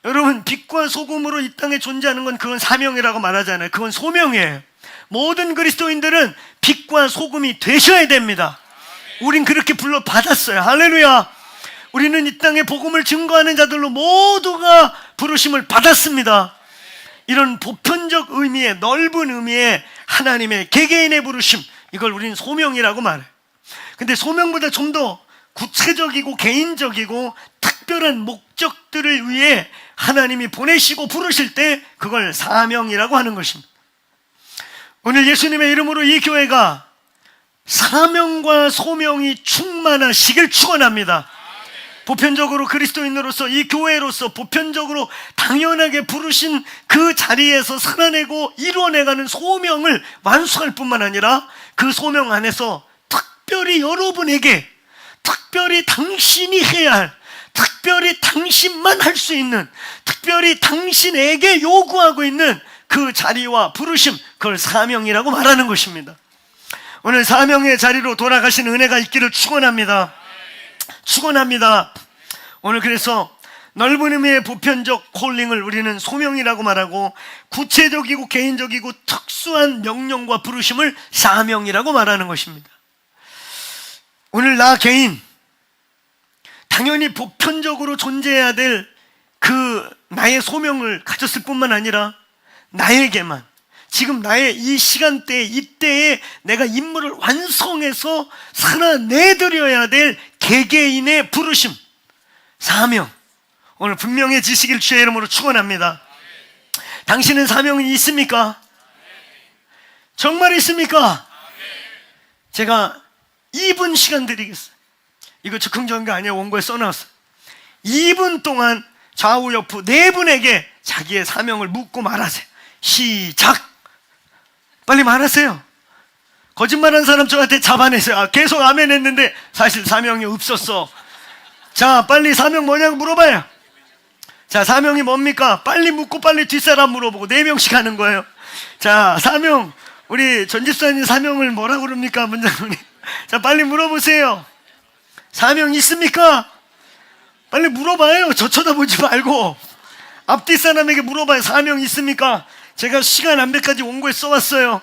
여러분, 빛과 소금으로 이 땅에 존재하는 건 그건 사명이라고 말하잖아요. 그건 소명이에요. 모든 그리스도인들은 빛과 소금이 되셔야 됩니다. 우린 그렇게 불러받았어요. 할렐루야. 우리는 이 땅에 복음을 증거하는 자들로 모두가 부르심을 받았습니다. 이런 보편적 의미의, 넓은 의미의 하나님의 개개인의 부르심, 이걸 우리는 소명이라고 말해요. 근데 소명보다 좀 더 구체적이고 개인적이고 특별한 목적들을 위해 하나님이 보내시고 부르실 때 그걸 사명이라고 하는 것입니다. 오늘 예수님의 이름으로 이 교회가 사명과 소명이 충만하시길 축원합니다. 보편적으로 그리스도인으로서, 이 교회로서 보편적으로 당연하게 부르신 그 자리에서 살아내고 이루어내가는 소명을 완수할 뿐만 아니라 그 소명 안에서 특별히 여러분에게, 특별히 당신이 해야 할, 특별히 당신만 할 수 있는, 특별히 당신에게 요구하고 있는 그 자리와 부르심, 그걸 사명이라고 말하는 것입니다. 오늘 사명의 자리로 돌아가신 은혜가 있기를 축원합니다. 축원합니다. 오늘 그래서 넓은 의미의 보편적 콜링을 우리는 소명이라고 말하고, 구체적이고 개인적이고 특수한 명령과 부르심을 사명이라고 말하는 것입니다. 오늘 나 개인, 당연히 보편적으로 존재해야 될 그 나의 소명을 가졌을 뿐만 아니라 나에게만, 지금 나의 이 시간대에, 이때에 내가 임무를 완성해서 살아내드려야 될 개개인의 부르심, 사명, 오늘 분명해지시길 주의 이름으로 축원합니다. 당신은 사명이 있습니까? 정말 있습니까? 제가 2분 시간 드리겠어요. 이거 즉흥적인 게 아니에요. 원고에 써놨어요. 2분 동안 좌우 옆으로 4분에게 자기의 사명을 묻고 말하세요. 시작! 빨리 말하세요. 거짓말한 사람 저한테 잡아내세요. 계속 아멘 했는데 사실 사명이 없었어. 자, 빨리 사명 뭐냐고 물어봐요. 자, 사명이 뭡니까? 빨리 묻고 빨리 뒷사람 물어보고 4명씩 하는 거예요. 자, 사명, 우리 전집사님 사명을 뭐라고 그럽니까? 문장님. 자, 빨리 물어보세요. 사명 있습니까? 빨리 물어봐요. 저 쳐다보지 말고 앞뒤 사람에게 물어봐요. 사명 있습니까? 제가 시간 안배까지 원고에 써왔어요.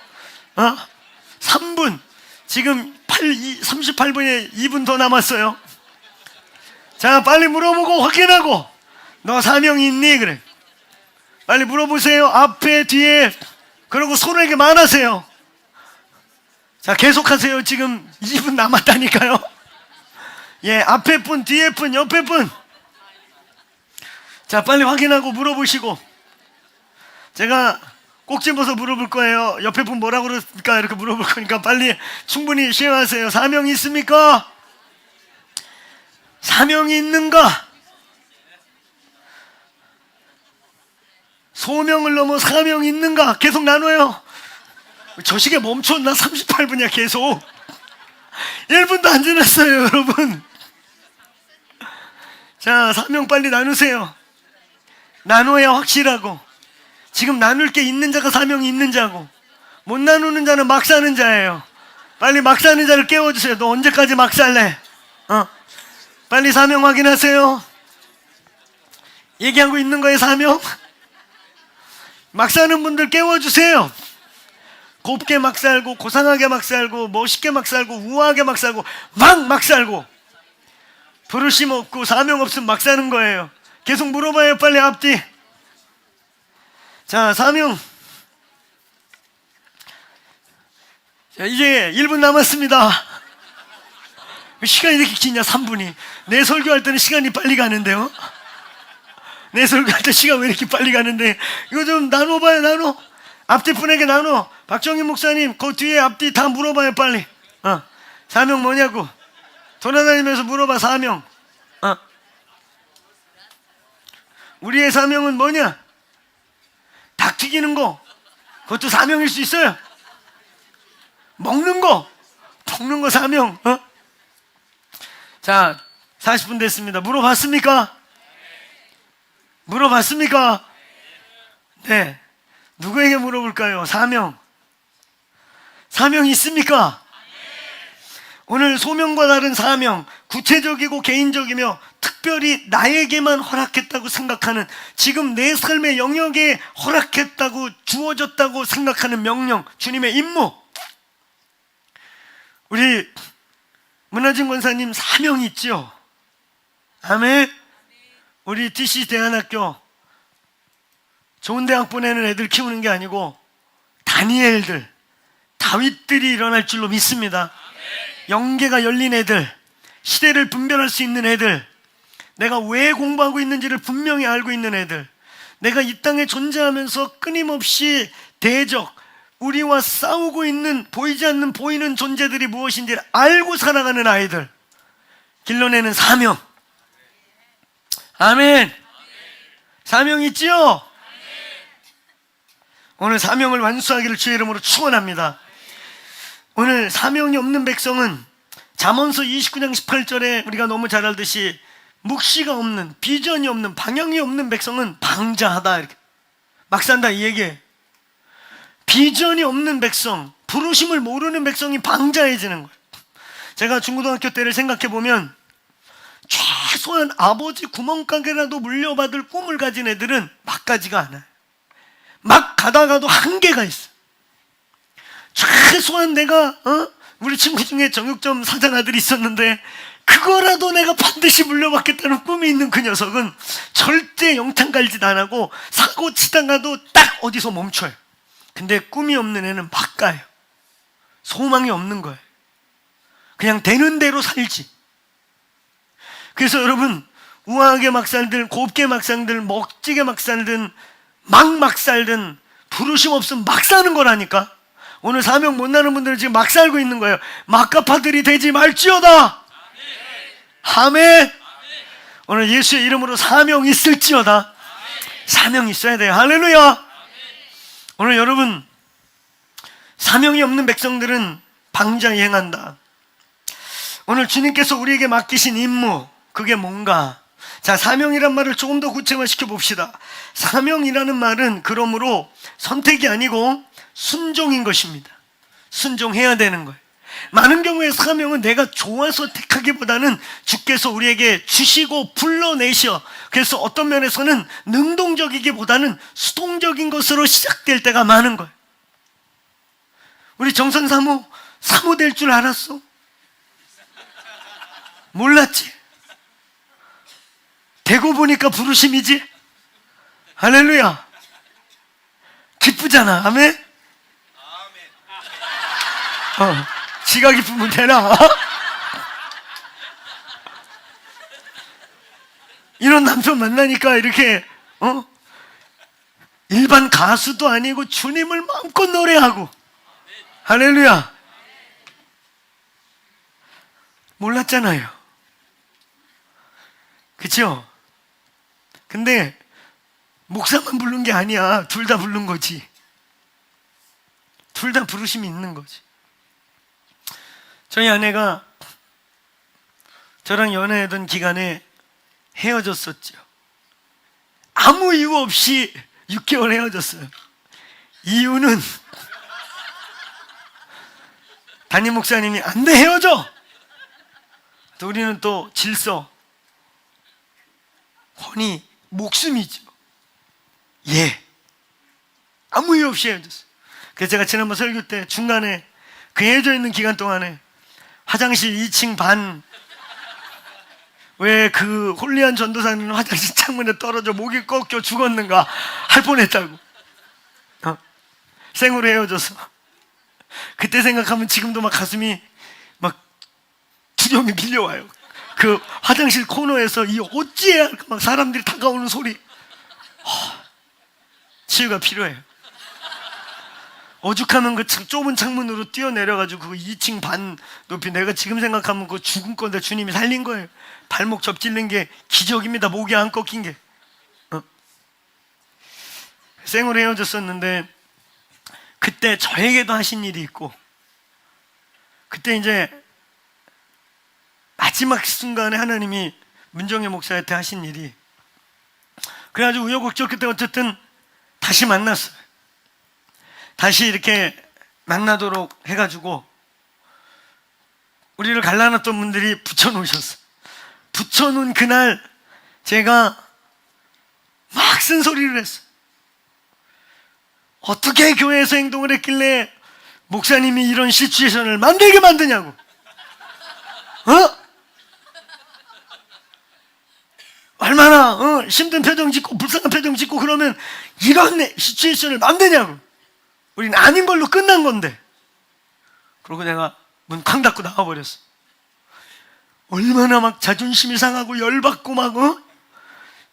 3분, 지금 38분에 2분 더 남았어요. 자, 빨리 물어보고 확인하고, 너 사명이 있니? 그래. 빨리 물어보세요. 앞에 뒤에. 그리고 손에게 말하세요. 자, 계속하세요. 지금 2분 남았다니까요. 예, 앞에 분, 뒤에 분, 옆에 분. 자, 빨리 확인하고 물어보시고. 제가 꼭 집어서 물어볼 거예요. 옆에 분 뭐라고 그럴까? 이렇게 물어볼 거니까 빨리 충분히 시행하세요. 사명이 있습니까? 사명이 있는가? 소명을 넘어 사명이 있는가? 계속 나눠요. 저 시계 멈췄나? 38분이야 계속. 1분도 안 지났어요 여러분. 자, 사명 빨리 나누세요. 나눠야 확실하고, 지금 나눌 게 있는 자가 사명이 있는 자고, 못 나누는 자는 막 사는 자예요. 빨리 막 사는 자를 깨워주세요. 너 언제까지 막 살래? 빨리 사명 확인하세요. 얘기하고 있는 거예요. 사명 막 사는 분들 깨워주세요. 곱게 막 살고, 고상하게 막 살고, 멋있게 막 살고, 우아하게 막 살고, 막 살고, 부르심 없고 사명 없으면 막 사는 거예요. 계속 물어봐요. 빨리 앞뒤. 자, 사명. 자, 이제 1분 남았습니다. 시간이 이렇게 기냐? 3분이. 내 설교할 때는 시간이 빨리 가는데요. 내 설교할 때 시간 왜 이렇게 빨리 가는데. 이거 좀 나눠봐요. 나눠. 앞뒤 분에게 나눠. 박정희 목사님 그 뒤에 앞뒤 다 물어봐요. 빨리. 사명 뭐냐고 돌아다니면서 물어봐. 사명. 우리의 사명은 뭐냐? 닭 튀기는 거, 그것도 사명일 수 있어요. 먹는 거 사명. 자, 40분 됐습니다. 물어봤습니까? 물어봤습니까? 네. 누구에게 물어볼까요? 사명이 있습니까? 오늘 소명과 다른 사명, 구체적이고 개인적이며 특별히 나에게만 허락했다고 생각하는, 지금 내 삶의 영역에 허락했다고, 주어졌다고 생각하는 명령, 주님의 임무. 우리 문화진 권사님 사명이 있죠? 아멘. 우리 DC 대안학교 좋은 대학 보내는 애들 키우는 게 아니고 다니엘들, 다윗들이 일어날 줄로 믿습니다. 영계가 열린 애들, 시대를 분별할 수 있는 애들, 내가 왜 공부하고 있는지를 분명히 알고 있는 애들, 내가 이 땅에 존재하면서 끊임없이 대적, 우리와 싸우고 있는 보이지 않는 보이는 존재들이 무엇인지를 알고 살아가는 아이들, 길러내는 사명. 아멘. 사명 있지요? 오늘 사명을 완수하기를 주의 이름으로 축원합니다. 오늘 사명이 없는 백성은 잠언서 29장 18절에 우리가 너무 잘 알듯이 묵시가 없는, 비전이 없는, 방향이 없는 백성은 방자하다, 이렇게 막 산다 이 얘기예요. 비전이 없는 백성, 부르심을 모르는 백성이 방자해지는 거예요. 제가 중고등학교 때를 생각해 보면 최소한 아버지 구멍가게라도 물려받을 꿈을 가진 애들은 막 가지가 않아요. 막 가다가도 한계가 있어. 최소한 내가 우리 친구 중에 정육점 사장 아들이 있었는데 그거라도 내가 반드시 물려받겠다는 꿈이 있는 그 녀석은 절대 영창 갈짓 안 하고 사고 치다가도 딱 어디서 멈춰요. 근데 꿈이 없는 애는 막 가요. 소망이 없는 거예요. 그냥 되는 대로 살지. 그래서 여러분, 우아하게 막 살든 곱게 막 살든 멋지게 막 살든 막 살든 부르심 없으면 막 사는 거라니까. 오늘 사명 못 나는 분들은 지금 막 살고 있는 거예요. 막가파들이 되지 말지어다. 아멘. 오늘 예수의 이름으로 사명 있을지어다. 사명 있어야 돼요. 할렐루야. 오늘 여러분, 사명이 없는 백성들은 방자히 행한다. 오늘 주님께서 우리에게 맡기신 임무, 그게 뭔가? 자, 사명이란 말을 조금 더 구체화시켜 봅시다. 사명이라는 말은 그러므로 선택이 아니고 순종인 것입니다. 순종해야 되는 거예요. 많은 경우에 사명은 내가 좋아서 택하기보다는 주께서 우리에게 주시고 불러내셔. 그래서 어떤 면에서는 능동적이기보다는 수동적인 것으로 시작될 때가 많은 거예요. 우리 정선 사모 될 줄 알았어? 몰랐지? 되고 보니까 부르심이지? 할렐루야. 기쁘잖아. 아멘? 지가 기쁘면 되나? 이런 남편 만나니까 이렇게 일반 가수도 아니고 주님을 마음껏 노래하고. 할렐루야. 몰랐잖아요. 그쵸? 근데 목사만 부른 게 아니야. 둘 다 부른 거지. 둘 다 부르심이 있는 거지. 저희 아내가 저랑 연애하던 기간에 헤어졌었죠. 아무 이유 없이 6개월 헤어졌어요. 이유는 담임 목사님이 안 돼, 헤어져! 또 우리는 또 질서, 혼이 목숨이죠. 예. 아무 이유 없이 헤어졌어요. 그래서 제가 지난번 설교 때 중간에 그 헤어져 있는 기간 동안에 화장실 2층 반, 왜 그 홀리한 전도사는 화장실 창문에 떨어져 목이 꺾여 죽었는가 할 뻔했다고. 생으로 헤어져서. 그때 생각하면 지금도 막 가슴이 막 두려움이 밀려와요. 그 화장실 코너에서 이 어찌해야 할까 막 사람들이 다가오는 소리. 치유가 필요해요. 오죽하면 그 좁은 창문으로 뛰어내려가지고 그 2층 반 높이, 내가 지금 생각하면 그 죽은 건데 주님이 살린 거예요. 발목 접질린 게 기적입니다. 목이 안 꺾인 게. 생으로 헤어졌었는데 그때 저에게도 하신 일이 있고, 그때 이제 마지막 순간에 하나님이 문정혜 목사한테 하신 일이, 그래가지고 우여곡절 그때 어쨌든 다시 만났어요. 다시 이렇게 만나도록 해가지고 우리를 갈라놨던 분들이 붙여놓으셨어. 붙여놓은 그날 제가 막 쓴소리를 했어요. 어떻게 교회에서 행동을 했길래 목사님이 이런 시츄에이션을 만들게 만드냐고. 얼마나 힘든 표정 짓고 불쌍한 표정 짓고 그러면 이런 시츄에이션을 만드냐고. 우리는 아닌 걸로 끝난 건데. 그러고 내가 문 쾅 닫고 나와버렸어. 얼마나 막 자존심이 상하고 열받고 막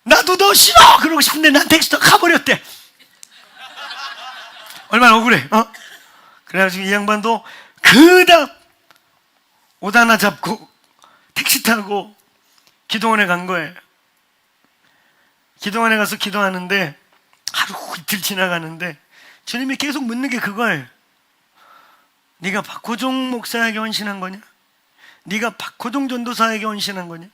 나도 너 싫어! 그러고 싶은데 난 택시도 가버렸대. 얼마나 억울해. 그래가지고 이 양반도 그닥 옷 하나 잡고 택시 타고 기도원에 간 거예요. 기도원에 가서 기도하는데 하루 이틀 지나가는데 주님이 계속 묻는 게 그거예요. 네가 박호종 목사에게 헌신한 거냐? 네가 박호종 전도사에게 헌신한 거냐?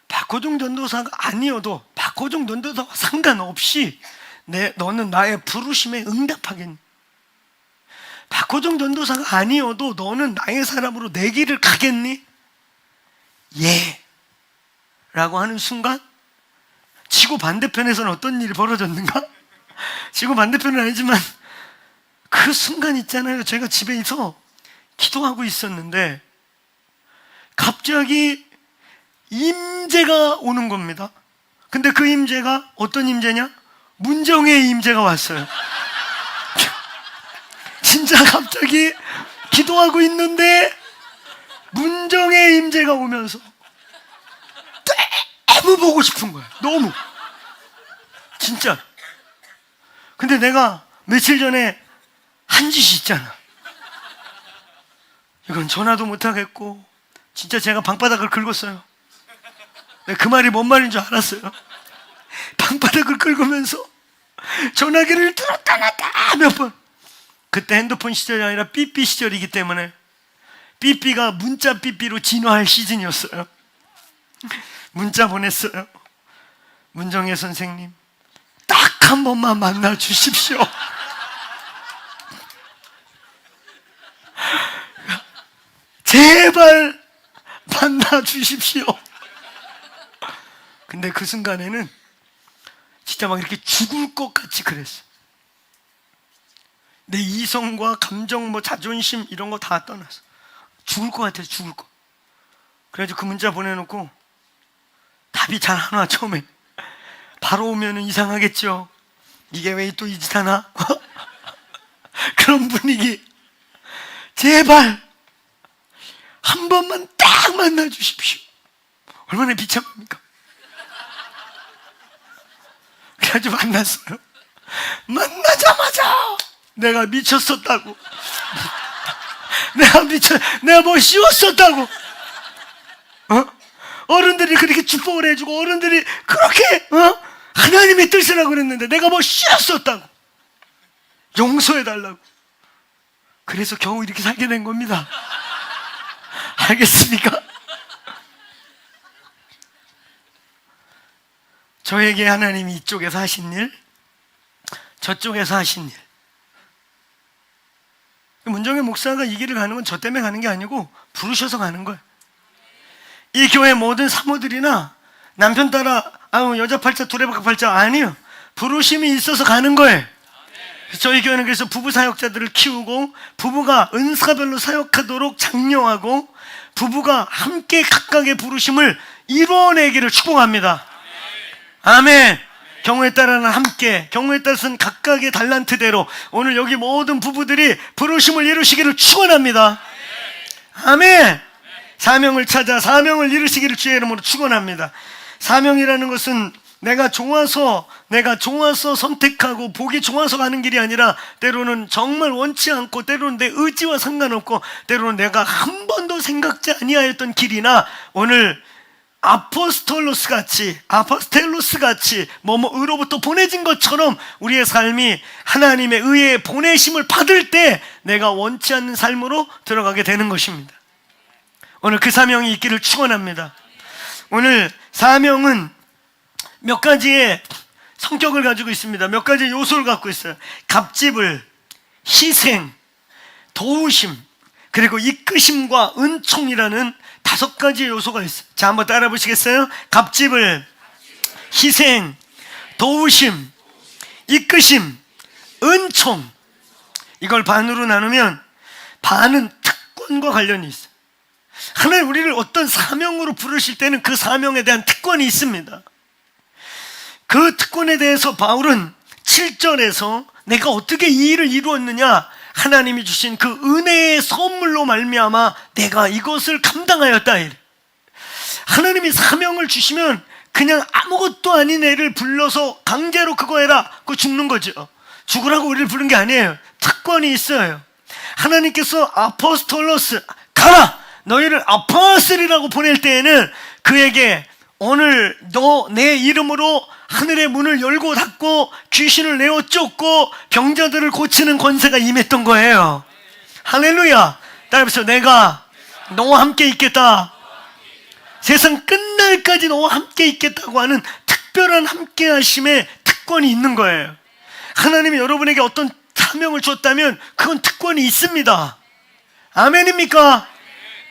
박호종 전도사가 아니어도 박호종 전도사와 상관없이 너는 나의 부르심에 응답하겠니? 박호종 전도사가 아니어도 너는 나의 사람으로 내 길을 가겠니? 예. 라고 하는 순간 지구 반대편에서는 어떤 일이 벌어졌는가? 지구 반대편은 아니지만 그 순간 있잖아요. 제가 집에서 기도하고 있었는데 갑자기 임재가 오는 겁니다. 근데 그 임재가 어떤 임재냐? 문정의 임재가 왔어요. 진짜 갑자기 기도하고 있는데 문정의 임재가 오면서 너무 보고 싶은 거야. 너무. 진짜. 근데 내가 며칠 전에 한 짓이 있잖아. 이건 전화도 못 하겠고 진짜 제가 방바닥을 긁었어요. 그 말이 뭔 말인 줄 알았어요. 방바닥을 긁으면서 전화기를 들었다 놨다 몇 번. 그때 핸드폰 시절이 아니라 삐삐 시절이기 때문에 삐삐가 문자 삐삐로 진화할 시즌이었어요. 문자 보냈어요. 문정혜 선생님, 딱 한 번만 만나 주십시오. 제발 만나 주십시오. 근데 그 순간에는 진짜 막 이렇게 죽을 것 같이 그랬어. 내 이성과 감정, 뭐 자존심 이런 거 다 떠났어. 죽을 것 같아서 죽을 거. 그래가지고 그 문자 보내놓고 답이 잘 안 와. 처음에 바로 오면은 이상하겠죠. 이게 왜 또 이 짓 하나? 그런 분위기. 제발 한 번만 딱 만나 주십시오. 얼마나 비참합니까? 그래가지고 만났어요. 만나자마자 내가 미쳤었다고. 내가 뭐 씌웠었다고. 어른들이 그렇게 축복을 해주고 어른들이 그렇게 하나님의 뜻이라고 그랬는데 내가 뭐 씌웠었다고. 용서해달라고. 그래서 겨우 이렇게 살게 된 겁니다. 알겠습니까? 저에게 하나님이 이쪽에서 하신 일, 저쪽에서 하신 일. 문정혜 목사가 이 길을 가는 건 저 때문에 가는 게 아니고 부르셔서 가는 거예요. 이 교회 모든 사모들이나 남편 따라 여자 팔자 두레박 팔자 아니요. 부르심이 있어서 가는 거예요. 저희 교회는 그래서 부부 사역자들을 키우고 부부가 은사별로 사역하도록 장려하고 부부가 함께 각각의 부르심을 이루어내기를 축복합니다. 아멘. 경우에 따라서는 함께, 경우에 따라서는 각각의 달란트대로 오늘 여기 모든 부부들이 부르심을 이루시기를 축원합니다. 아멘. 사명을 찾아 사명을 이루시기를 주의 이름으로 축원합니다. 사명이라는 것은 내가 좋아서 선택하고 보기 좋아서 가는 길이 아니라 때로는 정말 원치 않고 때로는 내 의지와 상관없고 때로는 내가 한 번도 생각지 아니하였던 길이나 오늘 아포스텔로스 같이 뭐로부터 보내진 것처럼 우리의 삶이 하나님의 의의 보내심을 받을 때 내가 원치 않는 삶으로 들어가게 되는 것입니다. 오늘 그 사명이 있기를 축원합니다. 오늘 사명은 몇 가지의 성격을 가지고 있습니다. 몇 가지의 요소를 갖고 있어요. 갑집을, 희생, 도우심, 그리고 이끄심과 은총이라는 5가지의 요소가 있어요. 자, 한번 따라 보시겠어요? 갑집을, 희생, 도우심, 이끄심, 은총. 이걸 반으로 나누면 반은 특권과 관련이 있어요. 하나님 우리를 어떤 사명으로 부르실 때는 그 사명에 대한 특권이 있습니다. 그 특권에 대해서 바울은 7절에서 내가 어떻게 이 일을 이루었느냐, 하나님이 주신 그 은혜의 선물로 말미암아 내가 이것을 감당하였다. 하나님이 사명을 주시면 그냥 아무것도 아닌 애를 불러서 강제로 그거 해라, 그거 죽는 거죠. 죽으라고 우리를 부른 게 아니에요. 특권이 있어요. 하나님께서 아포스톨로스, 가라! 너희를 아포스리라고 보낼 때에는 그에게 오늘 너 내 이름으로 하늘의 문을 열고 닫고 귀신을 내어 쫓고 병자들을 고치는 권세가 임했던 거예요. 할렐루야. 따라해보세요. 내가 너와 함께 있겠다. 세상 끝날까지 너와 함께 있겠다고 하는 특별한 함께 하심의 특권이 있는 거예요. 하나님이 여러분에게 어떤 사명을 줬다면 그건 특권이 있습니다. 아멘입니까?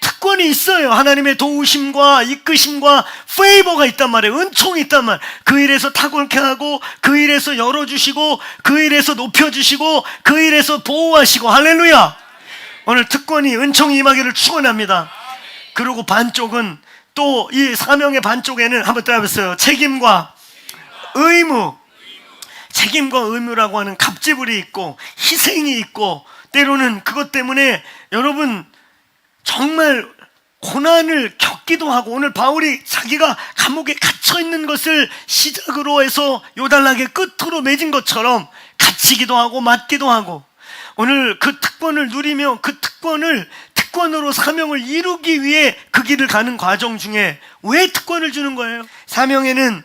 특권이 있어요. 하나님의 도우심과 이끄심과 페이버가 있단 말이에요. 은총이 있단 말이에요. 그 일에서 탁월케 하고, 그 일에서 열어주시고, 그 일에서 높여주시고, 그 일에서 보호하시고. 할렐루야. 오늘 특권이, 은총이 임하기를 축원합니다. 그리고 반쪽은 또 이 사명의 반쪽에는 한번 따라해보세요. 책임과 의무. 책임과 의무라고 하는 갑지불이 있고 희생이 있고, 때로는 그것 때문에 여러분 정말 고난을 겪기도 하고, 오늘 바울이 자기가 감옥에 갇혀 있는 것을 시작으로 해서 요단락의 끝으로 맺은 것처럼 갇히기도 하고 맞기도 하고, 오늘 그 특권을 누리며 그 특권으로 사명을 이루기 위해 그 길을 가는 과정 중에 왜 특권을 주는 거예요? 사명에는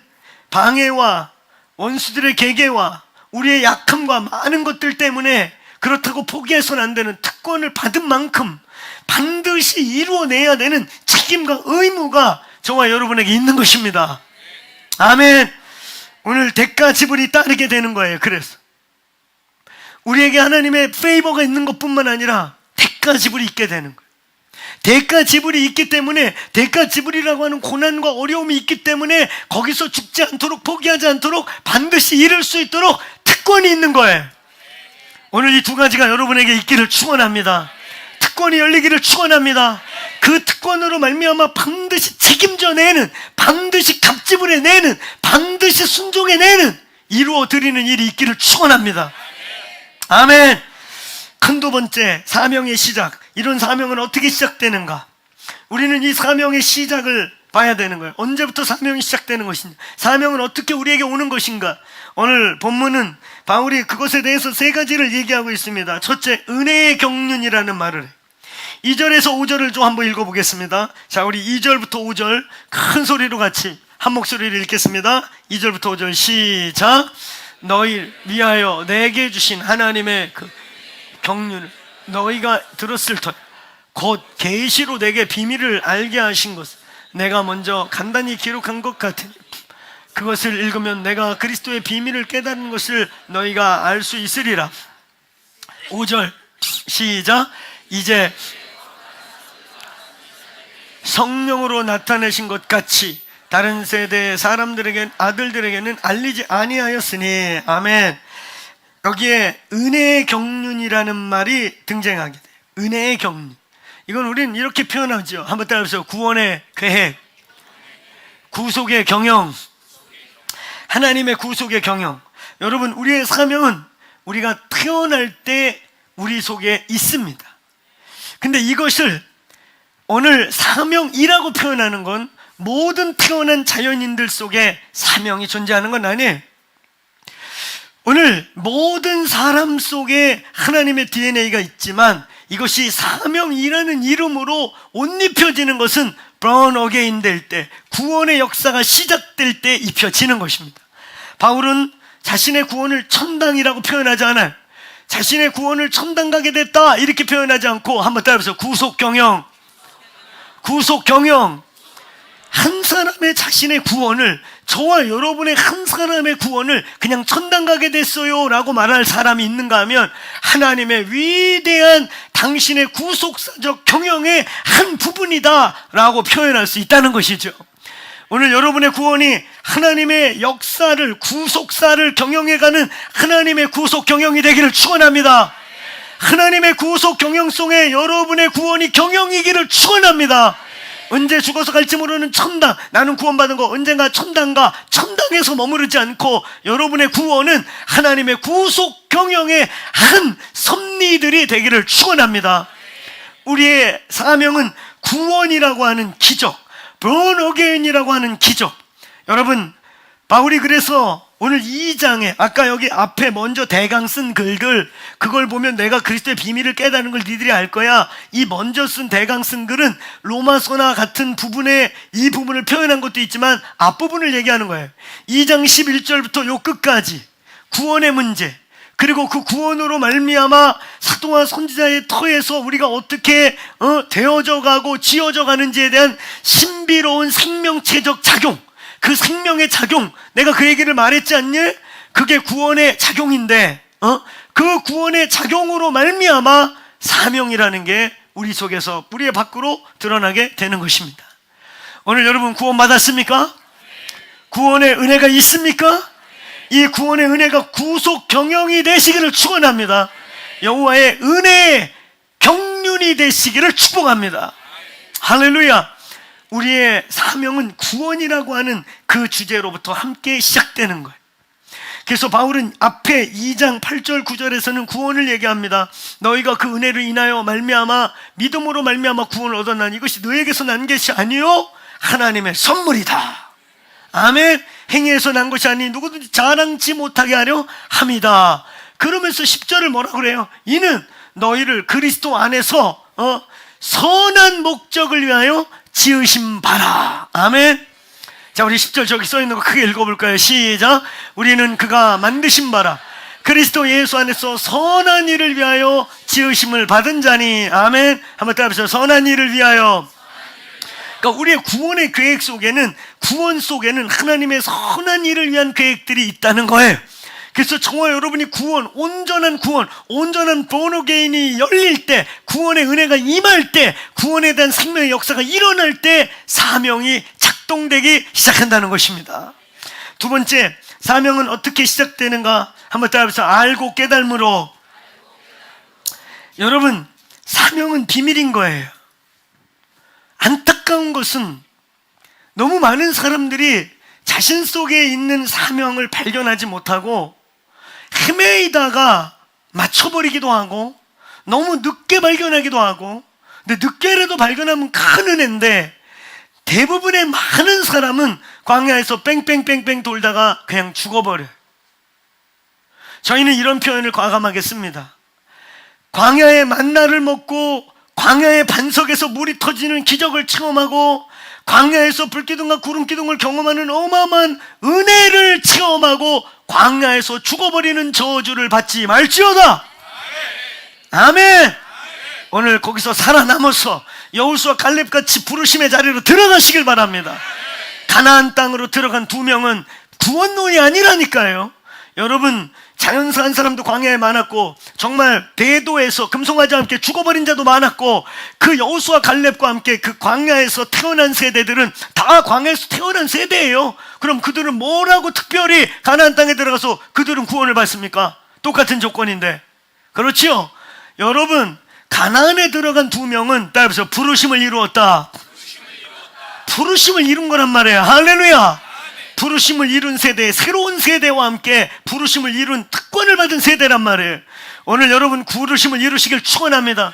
방해와 원수들의 계계와 우리의 약함과 많은 것들 때문에, 그렇다고 포기해서는 안 되는 특권을 받은 만큼 반드시 이루어내야 되는 책임과 의무가 저와 여러분에게 있는 것입니다. 아멘. 오늘 대가 지불이 따르게 되는 거예요. 그래서 우리에게 하나님의 페이버가 있는 것뿐만 아니라 대가 지불이 있게 되는 거예요. 대가 지불이 있기 때문에, 대가 지불이라고 하는 고난과 어려움이 있기 때문에 거기서 죽지 않도록, 포기하지 않도록 반드시 이룰 수 있도록 특권이 있는 거예요. 오늘 이 두 가지가 여러분에게 있기를 축원합니다. 특권이 열리기를 축원합니다. 그 특권으로 말미암아 반드시 책임져 내는, 반드시 갑지불해 내는, 반드시 순종해 내는, 이루어 드리는 일이 있기를 축원합니다. 아멘. 큰 두 번째, 사명의 시작. 이런 사명은 어떻게 시작되는가? 우리는 이 사명의 시작을 봐야 되는 거예요. 언제부터 사명이 시작되는 것인가? 사명은 어떻게 우리에게 오는 것인가? 오늘 본문은 바울이 그것에 대해서 세 가지를 얘기하고 있습니다. 첫째, 은혜의 경륜이라는 말을 해요. 2절에서 5절을 좀 한번 읽어보겠습니다. 자, 우리 2절부터 5절 큰 소리로 같이 한 목소리를 읽겠습니다. 2절부터 5절 시작. 너희 위하여 내게 주신 하나님의 그 경륜을 너희가 들었을 터, 곧 계시로 내게 비밀을 알게 하신 것을 내가 먼저 간단히 기록한 것 같으니, 그것을 읽으면 내가 그리스도의 비밀을 깨달은 것을 너희가 알 수 있으리라. 5절 시작. 이제 성령으로 나타내신 것 같이 다른 세대의 사람들에게, 아들들에게는 알리지 아니하였으니. 아멘. 여기에 은혜의 경륜이라는 말이 등장하게 돼요. 은혜의 경륜. 이건 우리는 이렇게 표현하죠. 한번 따라해보세요. 구원의 계획, 구속의 경영, 하나님의 구속의 경영. 여러분, 우리의 사명은 우리가 태어날 때 우리 속에 있습니다. 근데 이것을 오늘 사명이라고 표현하는 건 모든 태어난 자연인들 속에 사명이 존재하는 건 아니에요. 오늘 모든 사람 속에 하나님의 DNA가 있지만 이것이 사명이라는 이름으로 옷 입혀지는 것은 born again 될 때, 구원의 역사가 시작될 때 입혀지는 것입니다. 바울은 자신의 구원을 천당이라고 표현하지 않아요. 자신의 구원을 천당 가게 됐다 이렇게 표현하지 않고, 한번 따라해보세요. 구속경영. 구속경영. 한 사람의 자신의 구원을, 저와 여러분의 한 사람의 구원을 그냥 천당 가게 됐어요 라고 말할 사람이 있는가 하면, 하나님의 위대한 당신의 구속사적 경영의 한 부분이다 라고 표현할 수 있다는 것이죠. 오늘 여러분의 구원이 하나님의 역사를, 구속사를 경영해가는 하나님의 구속 경영이 되기를 축원합니다. 하나님의 구속 경영 속에 여러분의 구원이 경영이기를 축원합니다. 언제 죽어서 갈지 모르는 천당, 나는 구원받은 거 언젠가 천당가, 천당에서 머무르지 않고 여러분의 구원은 하나님의 구속 경영의 한 섭리들이 되기를 축원합니다. 우리의 사명은 구원이라고 하는 기적, born again이라고 하는 기적. 여러분, 바울이 그래서 오늘 2장에 아까 여기 앞에 먼저 대강 쓴 글들, 그걸 보면 내가 그리스도의 비밀을 깨달은 걸 니들이 알 거야. 이 먼저 쓴 대강 쓴 글은 로마서나 같은 부분에 이 부분을 표현한 것도 있지만 앞부분을 얘기하는 거예요. 2장 11절부터 요 끝까지 구원의 문제, 그리고 그 구원으로 말미암아 사도와 선지자의 터에서 우리가 어떻게 되어져 가고 지어져 가는지에 대한 신비로운 생명체적 작용, 그 생명의 작용, 내가 그 얘기를 말했지 않니? 그게 구원의 작용인데, 그 구원의 작용으로 말미암아 사명이라는 게 우리 속에서 우리의 밖으로 드러나게 되는 것입니다. 오늘 여러분 구원 받았습니까? 구원의 은혜가 있습니까? 이 구원의 은혜가 구속 경영이 되시기를 축원합니다. 여호와의 은혜의 경륜이 되시기를 축복합니다. 할렐루야. 우리의 사명은 구원이라고 하는 그 주제로부터 함께 시작되는 거예요. 그래서 바울은 앞에 2장 8절 9절에서는 구원을 얘기합니다. 너희가 그 은혜를 인하여 말미암아 믿음으로 말미암아 구원을 얻었나니 이것이 너에게서 난 것이 아니요 하나님의 선물이다. 아멘. 행위에서 난 것이 아니 누구든지 자랑치 못하게 하려 함이다. 그러면서 10절을 뭐라 그래요? 이는 너희를 그리스도 안에서 선한 목적을 위하여 지으신 바라. 아멘. 자, 우리 10절 저기 써 있는 거 크게 읽어볼까요? 시작. 우리는 그가 만드신 바라 그리스도 예수 안에서 선한 일을 위하여 지으심을 받은 자니. 아멘. 한번 따라해보세요. 선한 일을 위하여. 그러니까 우리의 구원의 계획 속에는, 구원 속에는 하나님의 선한 일을 위한 계획들이 있다는 거예요. 그래서 저와 여러분이 구원, 온전한 본어게인이 열릴 때, 구원의 은혜가 임할 때, 구원에 대한 생명의 역사가 일어날 때 사명이 작동되기 시작한다는 것입니다. 두 번째, 사명은 어떻게 시작되는가? 한번 따라해보세요. 알고 깨달음으로. 여러분, 사명은 비밀인 거예요. 안타까운 것은 너무 많은 사람들이 자신 속에 있는 사명을 발견하지 못하고 헤매이다가 맞춰버리기도 하고 너무 늦게 발견하기도 하고, 근데 늦게라도 발견하면 큰 은혜인데 대부분의 많은 사람은 광야에서 뺑뺑뺑뺑 돌다가 그냥 죽어버려요. 저희는 이런 표현을 과감하게 씁니다. 광야의 만나를 먹고 광야의 반석에서 물이 터지는 기적을 체험하고 광야에서 불기둥과 구름기둥을 경험하는 어마어마한 은혜를 체험하고 광야에서 죽어버리는 저주를 받지 말지어다. 아멘. 오늘 거기서 살아남아서 여호수아 갈렙같이 부르심의 자리로 들어가시길 바랍니다. 가나안 땅으로 들어간 2명은 구원론이 아니라니까요. 여러분, 자연사 한 사람도 광야에 많았고 정말 대도에서 금송아지와 함께 죽어버린 자도 많았고, 그 여호수아 갈렙과 함께 그 광야에서 태어난 세대들은 다 광야에서 태어난 세대예요. 그럼 그들은 뭐라고 특별히 가나안 땅에 들어가서 그들은 구원을 받습니까? 똑같은 조건인데. 그렇지요? 여러분, 가나안에 들어간 2명은 따라서 부르심을 이루었다. 부르심을 이룬 거란 말이에요. 할렐루야. 부르심을 이룬 세대, 새로운 세대와 함께 부르심을 이룬 특권을 받은 세대란 말이에요. 오늘 여러분 부르심을 이루시길 축원합니다.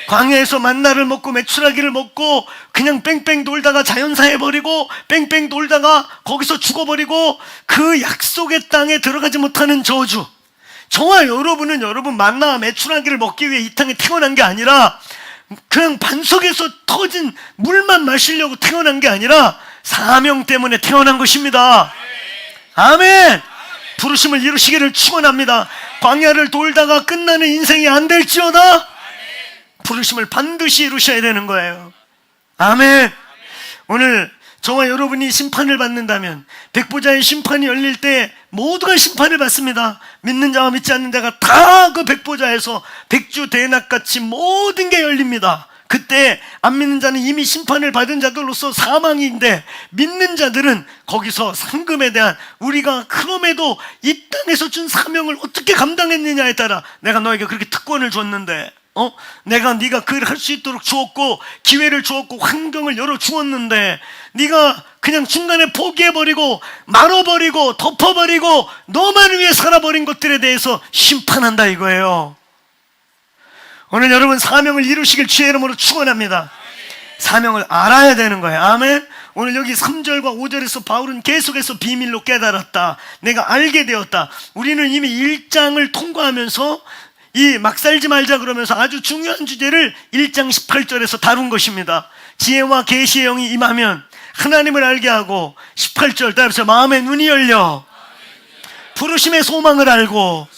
광야에서 만나를 먹고 메추라기를 먹고 그냥 뺑뺑 돌다가 자연사해버리고 뺑뺑 돌다가 거기서 죽어버리고 그 약속의 땅에 들어가지 못하는 저주. 저와 여러분은 여러분 만나와 메추라기를 먹기 위해 이 땅에 태어난 게 아니라 그냥 반석에서 터진 물만 마시려고 태어난 게 아니라 사명 때문에 태어난 것입니다. 아멘. 부르심을 이루시기를 축원합니다. 광야를 돌다가 끝나는 인생이 안 될지어다 부르심을 반드시 이루셔야 되는 거예요. 아멘. 오늘 저와 여러분이 심판을 받는다면, 백보자의 심판이 열릴 때 모두가 심판을 받습니다. 믿는 자와 믿지 않는 자가 다 그 백보자에서 백주대낮같이 모든 게 열립니다. 그때 안 믿는 자는 이미 심판을 받은 자들로서 사망인데, 믿는 자들은 거기서 상금에 대한, 우리가 그럼에도 이 땅에서 준 사명을 어떻게 감당했느냐에 따라, 내가 너에게 그렇게 특권을 줬는데, 내가 네가 그 일을 할 수 있도록 주었고 기회를 주었고 환경을 열어 주었는데 네가 그냥 중간에 포기해버리고 말아버리고 덮어버리고 너만 위해 살아버린 것들에 대해서 심판한다 이거예요. 오늘 여러분 사명을 이루시길 주의 이름으로 축원합니다. 사명을 알아야 되는 거예요. 아멘. 오늘 여기 3절과 5절에서 바울은 계속해서 비밀로 깨달았다, 내가 알게 되었다. 우리는 이미 1장을 통과하면서 이 막 살지 말자 그러면서 아주 중요한 주제를 1장 18절에서 다룬 것입니다. 지혜와 계시의 영이 임하면 하나님을 알게 하고, 18절 따라서 마음의 눈이 열려 부르심의 소망을 알고.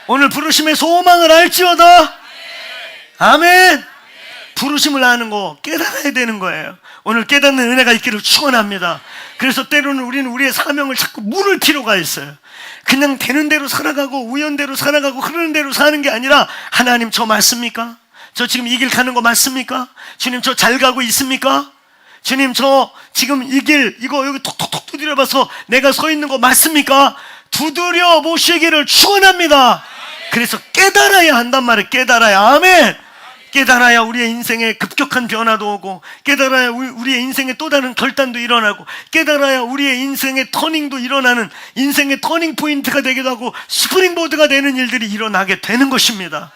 오늘 부르심의 소망을 알지어다. 아멘. 부르심을 아는 거 깨달아야 되는 거예요. 오늘 깨닫는 은혜가 있기를 축원합니다. 그래서 때로는 우리는 우리의 사명을 자꾸 물을 필요가 있어요. 그냥 되는 대로 살아가고 우연대로 살아가고 흐르는 대로 사는 게 아니라, 하나님 저 맞습니까? 저 지금 이 길 가는 거 맞습니까? 주님, 저 잘 가고 있습니까? 주님, 저 지금 이 길, 이거 여기 톡톡톡 두드려봐서 내가 서 있는 거 맞습니까? 두드려 보시기를 축원합니다. 그래서 깨달아야 한단 말이에요. 깨달아야. 아멘. 깨달아야 우리의 인생에 급격한 변화도 오고, 깨달아야 우리의 인생에 또 다른 결단도 일어나고, 깨달아야 우리의 인생의 터닝도 일어나는, 인생의 터닝 포인트가 되기도 하고 스프링보드가 되는 일들이 일어나게 되는 것입니다.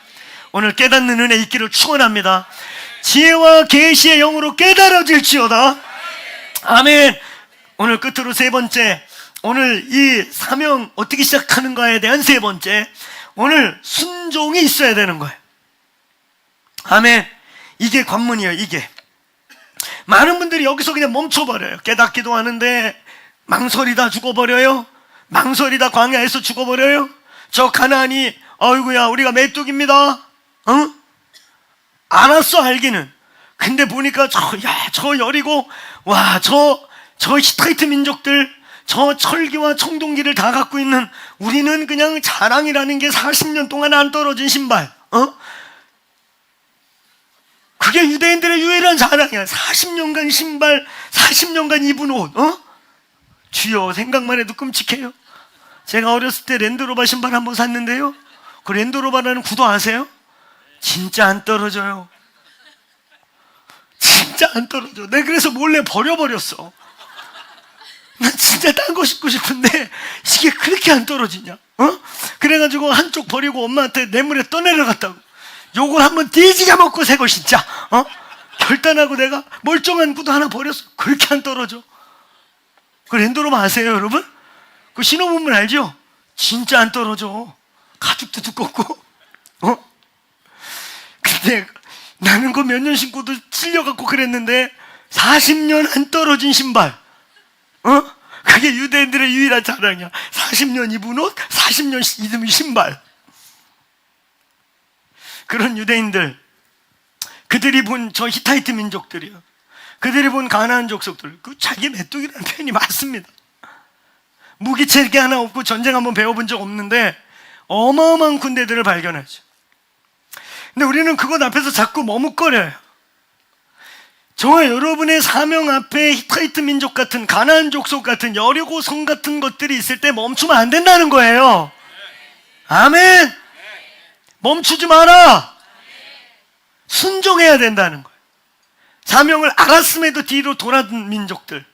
오늘 깨닫는 은혜 있기를 축원합니다. 지혜와 계시의 영으로 깨달아질지어다. 아멘. 오늘 끝으로 세 번째, 오늘 이 사명 어떻게 시작하는가에 대한 세 번째, 오늘 순종이 있어야 되는 거예요. 아멘. 이게 관문이에요. 이게 많은 분들이 여기서 그냥 멈춰버려요. 깨닫기도 하는데 망설이다 죽어버려요. 망설이다 광야에서 죽어버려요. 저 가나안이 어이구야 우리가 메뚜기입니다. 알았어, 알기는. 근데 보니까 저 여리고, 와, 저 히타이트 민족들, 저 철기와 청동기를 다 갖고 있는, 우리는 그냥 자랑이라는 게 40년 동안 안 떨어진 신발. 그게 유대인들의 유일한 자랑이야. 40년간 신발, 40년간 입은 옷. 주여, 생각만 해도 끔찍해요. 제가 어렸을 때 랜드로버 신발 한번 샀는데요, 그 랜드로버라는 구두 아세요? 진짜 안 떨어져요. 진짜 안 떨어져. 내가 그래서 몰래 버려버렸어. 난 진짜 딴 거 신고 싶은데 이게 그렇게 안 떨어지냐? 그래가지고 한쪽 버리고 엄마한테 뇌물에 떠내려갔다고. 요걸 한번 뒤지게 먹고 새거 진짜. 결단하고 내가 멀쩡한 구두 하나 버렸어. 그렇게 안 떨어져. 그 랜드로버 아세요, 여러분? 그 신호문문 알죠? 진짜 안 떨어져. 가죽도 두껍고. 근데 나는 그 몇 년 신고도 찔려갖고 그랬는데 40년 안 떨어진 신발. 그게 유대인들의 유일한 자랑이야. 40년 입은 옷, 40년 입은 신발. 그런 유대인들, 그들이 본 저 히타이트 민족들이요, 그들이 본 가나안 족속들, 그 자기 메뚜기라는 표현이 맞습니다. 무기체계 하나 없고 전쟁 한번 배워본 적 없는데 어마어마한 군대들을 발견하죠. 근데 우리는 그것 앞에서 자꾸 머뭇거려요. 저와 여러분의 사명 앞에 히타이트 민족 같은, 가나안 족속 같은, 여리고 성 같은 것들이 있을 때 멈추면 안 된다는 거예요. 아멘. 멈추지 마라. 순종해야 된다는 거예요. 사명을 알았음에도 뒤로 돌아든 민족들,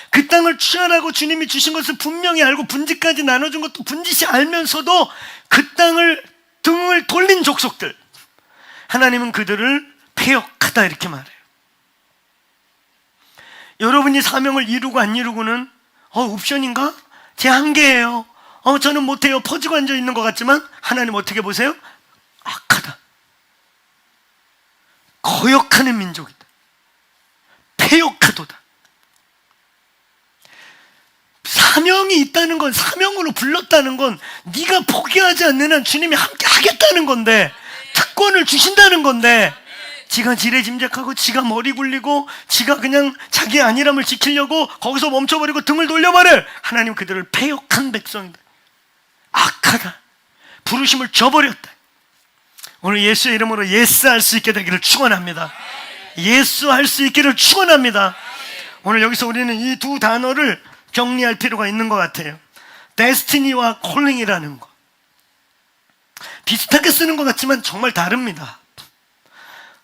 그 땅을 취하라고 주님이 주신 것을 분명히 알고 분지까지 나눠준 것도 분지시 알면서도 그 땅을 등을 돌린 족속들, 하나님은 그들을 패역하다 이렇게 말해요. 여러분이 사명을 이루고 안 이루고는 옵션인가? 제 한계예요. 저는 못해요. 퍼지고 앉아있는 것 같지만 하나님 어떻게 보세요? 악하다. 거역하는 민족이다. 패역하도다. 사명이 있다는 건, 사명으로 불렀다는 건 네가 포기하지 않는 한 주님이 함께 하겠다는 건데, 특권을 주신다는 건데, 지가 지레짐작하고 지가 머리 굴리고 지가 그냥 자기 안일함을 지키려고 거기서 멈춰버리고 등을 돌려버려. 하나님 그들을 패역한 백성이다. 악하다. 부르심을 저버렸다. 오늘 예수의 이름으로 예스할 수 있게 되기를 축원합니다. 예수할 수 있기를 축원합니다. 오늘 여기서 우리는 이 두 단어를 정리할 필요가 있는 것 같아요. 데스티니와 콜링이라는 거. 비슷하게 쓰는 것 같지만 정말 다릅니다.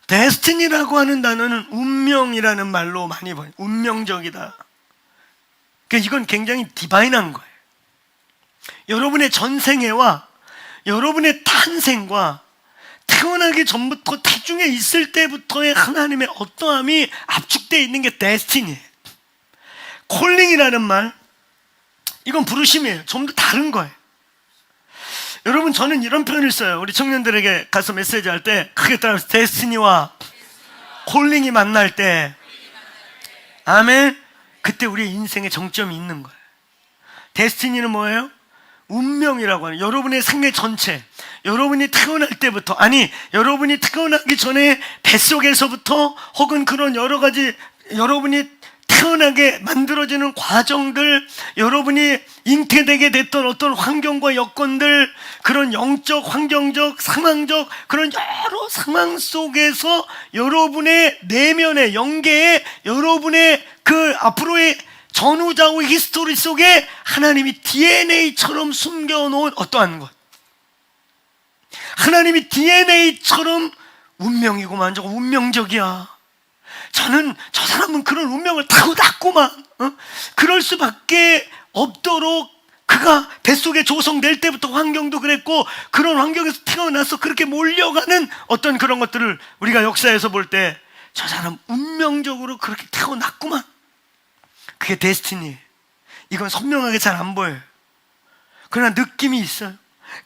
데스티니라고 하는 단어는 운명이라는 말로 많이 봐요. 운명적이다. 그러니까 이건 굉장히 디바인한 거예요. 여러분의 전생애와 여러분의 탄생과 태어나기 전부터 태중에 있을 때부터의 하나님의 어떠함이 압축되어 있는 게 데스티니예요. 콜링이라는 말, 이건 부르심이에요. 좀 더 다른 거예요. 여러분, 저는 이런 표현을 써요. 우리 청년들에게 가서 메시지 할 때 크게 따라서 데스티니와 콜링이 만날 때, 아멘. 그때 우리의 인생의 정점이 있는 거예요. 데스티니는 뭐예요? 운명이라고 하는, 여러분의 생애 전체, 여러분이 태어날 때부터, 아니 여러분이 태어나기 전에 뱃속에서부터, 혹은 그런 여러 가지 여러분이 태어나게 만들어지는 과정들, 여러분이 잉태되게 됐던 어떤 환경과 여건들, 그런 영적, 환경적, 상황적 그런 여러 상황 속에서 여러분의 내면의 영계에, 여러분의 그 앞으로의 전후좌우 히스토리 속에 하나님이 DNA처럼 숨겨놓은 어떠한 것, 하나님이 DNA처럼 운명이고만, 저거 운명적이야, 저는 저 사람은 그런 운명을 타고났구만, 그럴 수밖에 없도록 그가 뱃속에 조성될 때부터 환경도 그랬고, 그런 환경에서 태어나서 그렇게 몰려가는 어떤 그런 것들을 우리가 역사에서 볼 때 저 사람 운명적으로 그렇게 태어났구만, 그게 데스티니. 이건 선명하게 잘 안 보여요. 그러나 느낌이 있어요.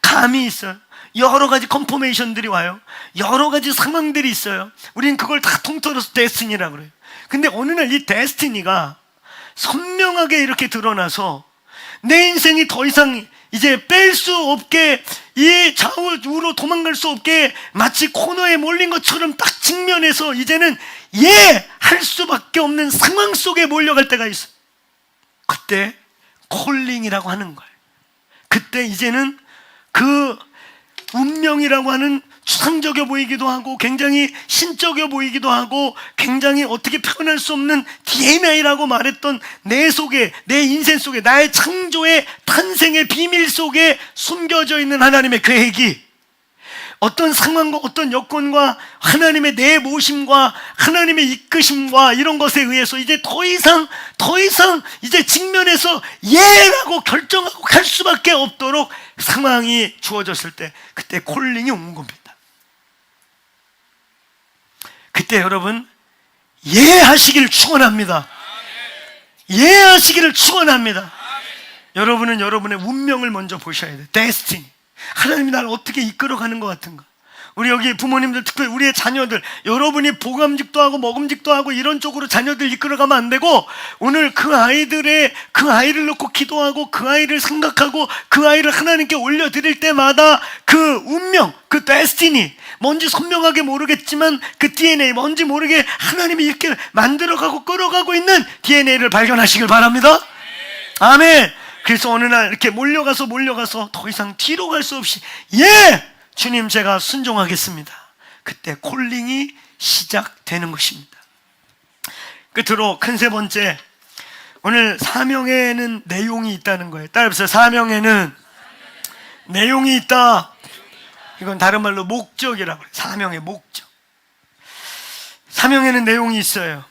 감이 있어요. 여러 가지 컨포메이션들이 와요. 여러 가지 상황들이 있어요. 우리는 그걸 다 통틀어서 데스티니라고 그래요. 근데 어느 날 이 데스티니가 선명하게 이렇게 드러나서 내 인생이 더 이상 이제 뺄 수 없게, 이 좌우로 도망갈 수 없게 마치 코너에 몰린 것처럼 딱 직면해서 이제는 할 수밖에 없는 상황 속에 몰려갈 때가 있어요. 그때 콜링이라고 하는 거예요. 그때 이제는 그 운명이라고 하는 추상적이어 보이기도 하고 굉장히 신적이어 보이기도 하고 굉장히 어떻게 표현할 수 없는 DNA라고 말했던 내 속에, 내 인생 속에, 나의 창조의 탄생의 비밀 속에 숨겨져 있는 하나님의 계획이 어떤 상황과 어떤 여건과 하나님의 내모심과 하나님의 이끄심과 이런 것에 의해서 이제 더 이상 이제 직면해서 예라고 결정하고 갈 수밖에 없도록 상황이 주어졌을 때, 그때 콜링이 온 겁니다. 그때 여러분 예하시기를 축원합니다. 예하시기를 축원합니다. 여러분은 여러분의 운명을 먼저 보셔야 돼요. 데스티니. 하나님이 나를 어떻게 이끌어가는 것 같은가. 우리 여기 부모님들, 특별히 우리의 자녀들, 여러분이 보감직도 하고 먹음직도 하고 이런 쪽으로 자녀들 이끌어가면 안 되고, 오늘 그 아이를 놓고 기도하고 그 아이를 생각하고 그 아이를 하나님께 올려드릴 때마다 그 운명, 그 데스티니, 뭔지 선명하게 모르겠지만 그 DNA, 뭔지 모르게 하나님이 이렇게 만들어가고 끌어가고 있는 DNA를 발견하시길 바랍니다. 아멘. 그래서 어느 날 이렇게 몰려가서 더 이상 뒤로 갈 수 없이 주님 제가 순종하겠습니다. 그때 콜링이 시작되는 것입니다. 끝으로 큰 세 번째, 오늘 사명에는 내용이 있다는 거예요. 따라해보세요. 사명에는 내용이 있다. 이건 다른 말로 목적이라고 해요. 사명의 목적. 사명에는 내용이 있어요.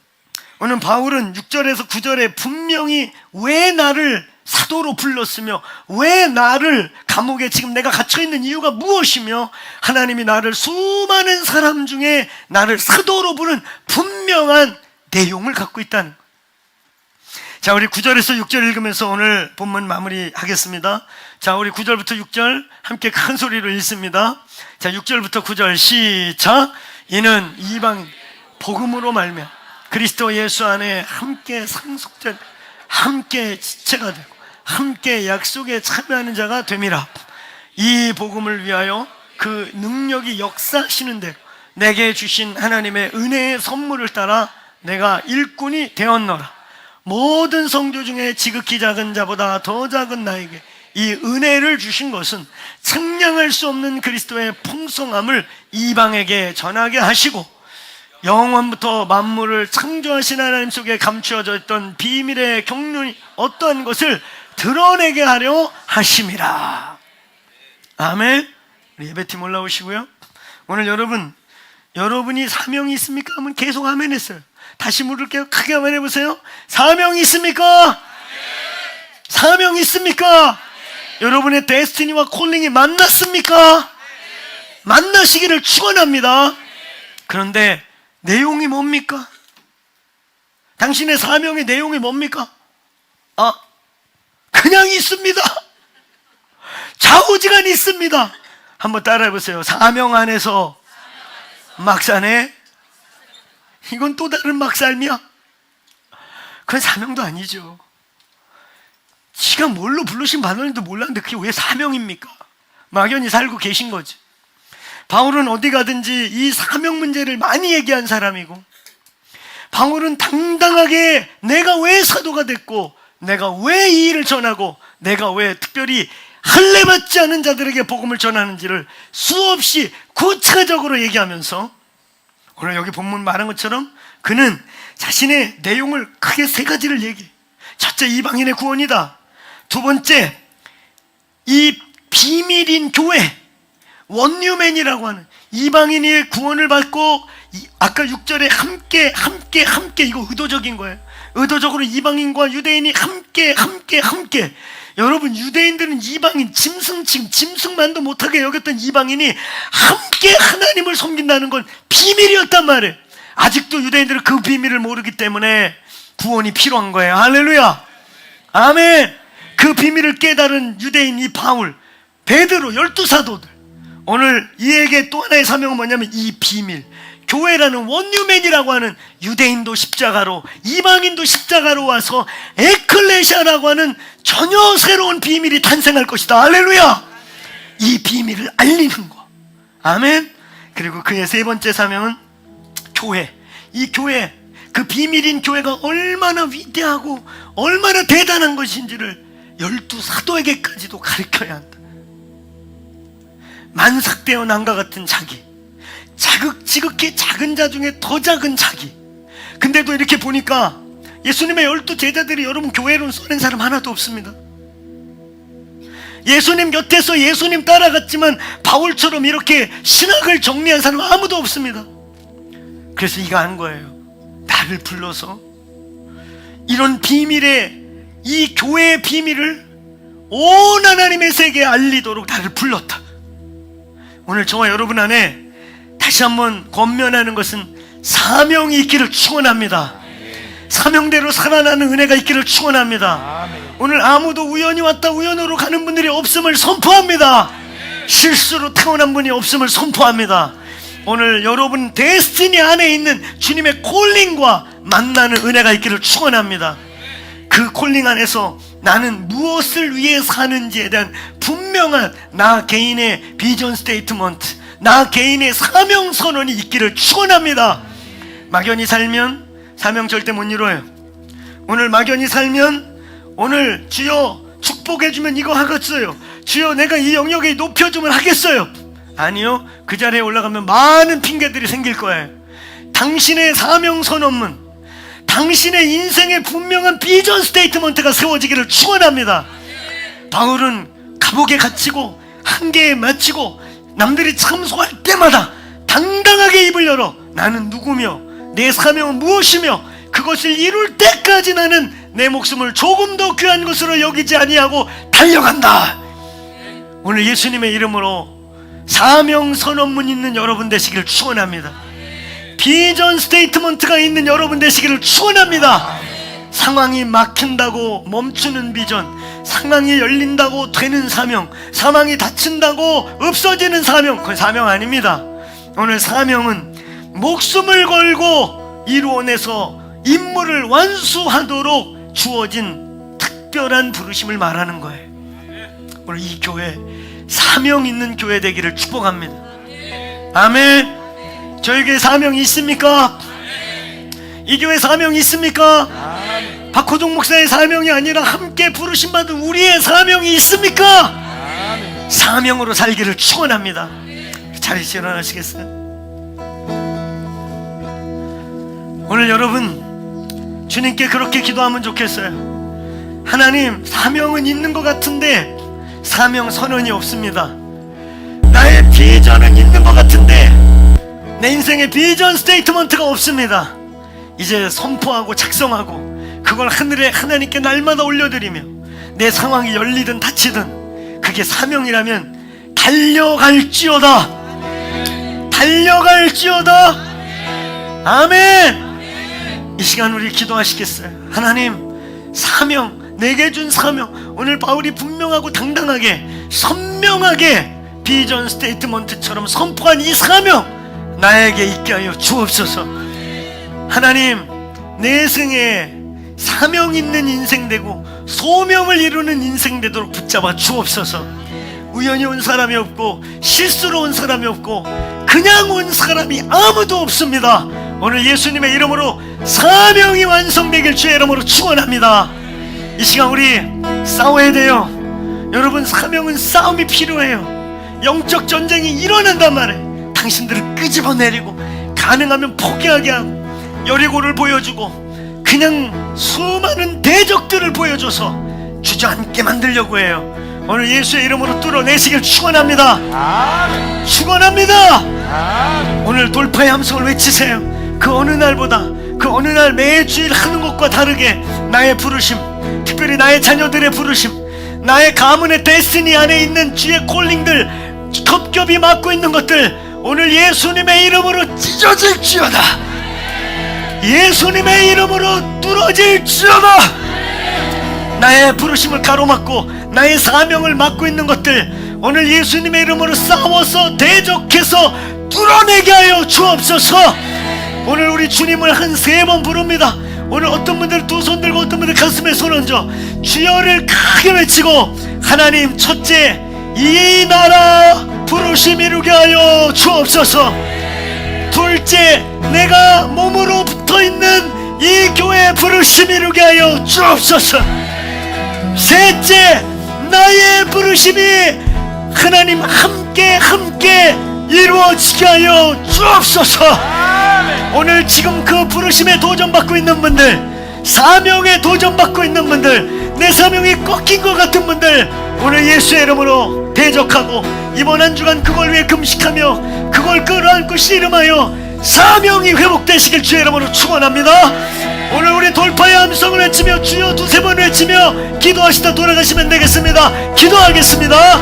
오늘 바울은 6절에서 9절에 분명히 왜 나를 사도로 불렀으며, 왜 나를 감옥에 지금 내가 갇혀있는 이유가 무엇이며, 하나님이 나를 수많은 사람 중에 나를 사도로 부른 분명한 내용을 갖고 있다는 거예요. 자, 우리 9절에서 6절 읽으면서 오늘 본문 마무리하겠습니다. 자, 우리 9절부터 6절 함께 큰 소리로 읽습니다. 자, 6절부터 9절 시작. 이는 이방 복음으로 말미암아 그리스도 예수 안에 함께 상속된, 함께 지체가 되고 함께 약속에 참여하는 자가 됨이라. 이 복음을 위하여 그 능력이 역사하시는 대로 내게 주신 하나님의 은혜의 선물을 따라 내가 일꾼이 되었노라. 모든 성도 중에 지극히 작은 자보다 더 작은 나에게 이 은혜를 주신 것은 측량할 수 없는 그리스도의 풍성함을 이방에게 전하게 하시고, 영원부터 만물을 창조하신 하나님 속에 감추어져 있던 비밀의 경륜이 어떠한 것을 드러내게 하려 하심이라. 아멘. 우리 예배팀 올라오시고요. 오늘 여러분이 사명이 있습니까? 하면 계속 아멘 했어요. 다시 물을게요. 크게 아멘 해보세요. 사명이 있습니까? 사명이 있습니까? 여러분의 데스티니와 콜링이 만났습니까? 만나시기를 축원합니다. 그런데 내용이 뭡니까? 당신의 사명의 내용이 뭡니까? 그냥 있습니다. 좌우지간이 있습니다. 한번 따라해보세요. 사명 안에서 막사네. 이건 또 다른 막살미야. 그건 사명도 아니죠. 지가 뭘로 부르신 바늘도 몰랐는데 그게 왜 사명입니까? 막연히 살고 계신 거지. 바울은 어디 가든지 이 사명 문제를 많이 얘기한 사람이고, 바울은 당당하게 내가 왜 사도가 됐고, 내가 왜 이 일을 전하고, 내가 왜 특별히 할례받지 않은 자들에게 복음을 전하는지를 수없이 구체적으로 얘기하면서, 오늘 여기 본문 말한 것처럼 그는 자신의 내용을 크게 세 가지를 얘기해. 첫째, 이방인의 구원이다. 두 번째, 이 비밀인 교회, 원뉴맨이라고 하는 이방인의 구원을 받고, 아까 6절에 함께 이거 의도적인 거예요. 의도적으로 이방인과 유대인이 함께. 여러분, 유대인들은 이방인, 짐승만도 못하게 여겼던 이방인이 함께 하나님을 섬긴다는 건 비밀이었단 말이에요. 아직도 유대인들은 그 비밀을 모르기 때문에 구원이 필요한 거예요. 할렐루야, 아멘. 그 비밀을 깨달은 유대인 이 바울, 베드로, 12사도들, 오늘 이에게 또 하나의 사명은 뭐냐면 이 비밀, 교회라는 원뉴맨이라고 하는, 유대인도 십자가로, 이방인도 십자가로 와서 에클레시아라고 하는 전혀 새로운 비밀이 탄생할 것이다. 할렐루야. 이 비밀을 알리는 거, 아멘. 그리고 그의 세 번째 사명은 교회. 이 교회, 그 비밀인 교회가 얼마나 위대하고 얼마나 대단한 것인지를 12사도에게까지도 가르쳐야 한다. 만삭되어 난과 같은 자기, 지극히 작은 자 중에 더 작은 자기. 근데도 이렇게 보니까 예수님의 12제자들이 여러분 교회로 써낸 사람 하나도 없습니다. 예수님 곁에서 예수님 따라갔지만 바울처럼 이렇게 신학을 정리한 사람 아무도 없습니다. 그래서 이거 한 거예요. 나를 불러서 이런 비밀의, 이 교회의 비밀을 온 하나님의 세계에 알리도록 나를 불렀다. 오늘 저와 여러분 안에 다시 한번 권면하는 것은 사명이 있기를 축원합니다. 사명대로 살아나는 은혜가 있기를 축원합니다. 오늘 아무도 우연히 왔다 우연으로 가는 분들이 없음을 선포합니다. 실수로 태어난 분이 없음을 선포합니다. 오늘 여러분 데스티니 안에 있는 주님의 콜링과 만나는 은혜가 있기를 축원합니다. 그 콜링 안에서 나는 무엇을 위해 사는지에 대한 분명한 나 개인의 비전 스테이트먼트, 나 개인의 사명 선언이 있기를 축원합니다. 막연히 살면 사명 절대 못 이뤄요. 오늘 막연히 살면, 오늘 주여 축복해주면 이거 하겠어요, 주여 내가 이 영역에 높여주면 하겠어요. 아니요, 그 자리에 올라가면 많은 핑계들이 생길 거예요. 당신의 사명 선언문, 당신의 인생의 분명한 비전 스테이트먼트가 세워지기를 축원합니다. 바울은 감옥에 갇히고 한계에 마치고 남들이 참소할 때마다 당당하게 입을 열어 나는 누구며 내 사명은 무엇이며 그것을 이룰 때까지 나는 내 목숨을 조금 더 귀한 것으로 여기지 아니하고 달려간다. 오늘 예수님의 이름으로 사명 선언문 있는 여러분 되시기를 축원합니다. 비전 스테이트먼트가 있는 여러분 되시기를 축원합니다. 상황이 막힌다고 멈추는 비전, 상황이 열린다고 되는 사명, 상황이 닫힌다고 없어지는 사명, 그건 사명 아닙니다. 오늘 사명은 목숨을 걸고 이루어내서 임무를 완수하도록 주어진 특별한 부르심을 말하는 거예요. 오늘 이 교회 사명 있는 교회 되기를 축복합니다. 아멘. 저에게 사명이 있습니까? 이 교회 사명이 있습니까? 박호종 목사의 사명이 아니라 함께 부르심 받은 우리의 사명이 있습니까? 사명으로 살기를 축원합니다. 자리에서 일어나시겠어요? 오늘 여러분 주님께 그렇게 기도하면 좋겠어요. 하나님, 사명은 있는 것 같은데 사명 선언이 없습니다. 나의 비전은 있는 것 같은데 내 인생의 비전 스테이트먼트가 없습니다. 이제 선포하고 작성하고 그걸 하늘에 하나님께 날마다 올려드리며 내 상황이 열리든 닫히든 그게 사명이라면 달려갈지어다. 달려갈지어다. 아멘. 이 시간 우리 기도하시겠어요? 하나님, 사명, 내게 준 사명, 오늘 바울이 분명하고 당당하게 선명하게 비전 스테이트먼트처럼 선포한 이 사명 나에게 있게 하여 주옵소서. 하나님, 내 생에 사명 있는 인생 되고 소명을 이루는 인생 되도록 붙잡아 주옵소서. 우연히 온 사람이 없고 실수로 온 사람이 없고 그냥 온 사람이 아무도 없습니다. 오늘 예수님의 이름으로 사명이 완성되길 주의 이름으로 축원합니다. 이 시간 우리 싸워야 돼요. 여러분, 사명은 싸움이 필요해요. 영적 전쟁이 일어난단 말이에요. 당신들을 끄집어내리고 가능하면 포기하게 하고 여리고를 보여주고 그냥 수많은 대적들을 보여줘서 주저앉게 만들려고 해요. 오늘 예수의 이름으로 뚫어내시길 축원합니다. 축원합니다. 오늘 돌파의 함성을 외치세요. 그 어느 날보다, 그 어느 날 매주일 하는 것과 다르게 나의 부르심, 특별히 나의 자녀들의 부르심, 나의 가문의 데스티니 안에 있는 주의 콜링들, 겹겹이 맡고 있는 것들 오늘 예수님의 이름으로 찢어질지어다. 예수님의 이름으로 뚫어질지어다. 나의 부르심을 가로막고 나의 사명을 맡고 있는 것들 오늘 예수님의 이름으로 싸워서 대적해서 뚫어내게 하여 주옵소서. 오늘 우리 주님을 한 3번 부릅니다. 오늘 어떤 분들 두 손 들고 어떤 분들 가슴에 손 얹어 주여를 크게 외치고, 하나님, 첫째, 이 나라 부르심 이루게 하여 주옵소서. 둘째, 내가 몸으로 붙어있는 이 교회 부르심 이루게 하여 주옵소서. 셋째, 나의 부르심이 하나님 함께 이루어지게 하여 주옵소서. 오늘 지금 그 부르심에 도전받고 있는 분들, 사명에 도전받고 있는 분들, 내 사명이 꺾인 것 같은 분들 오늘 예수의 이름으로 대적하고 이번 한 주간 그걸 위해 금식하며 그걸 끌어안고 씨름하여 사명이 회복되시길 주의 이름으로 축원합니다. 오늘 우리 돌파의 함성을 외치며 주여 두세 번 외치며 기도하시다 돌아가시면 되겠습니다. 기도하겠습니다.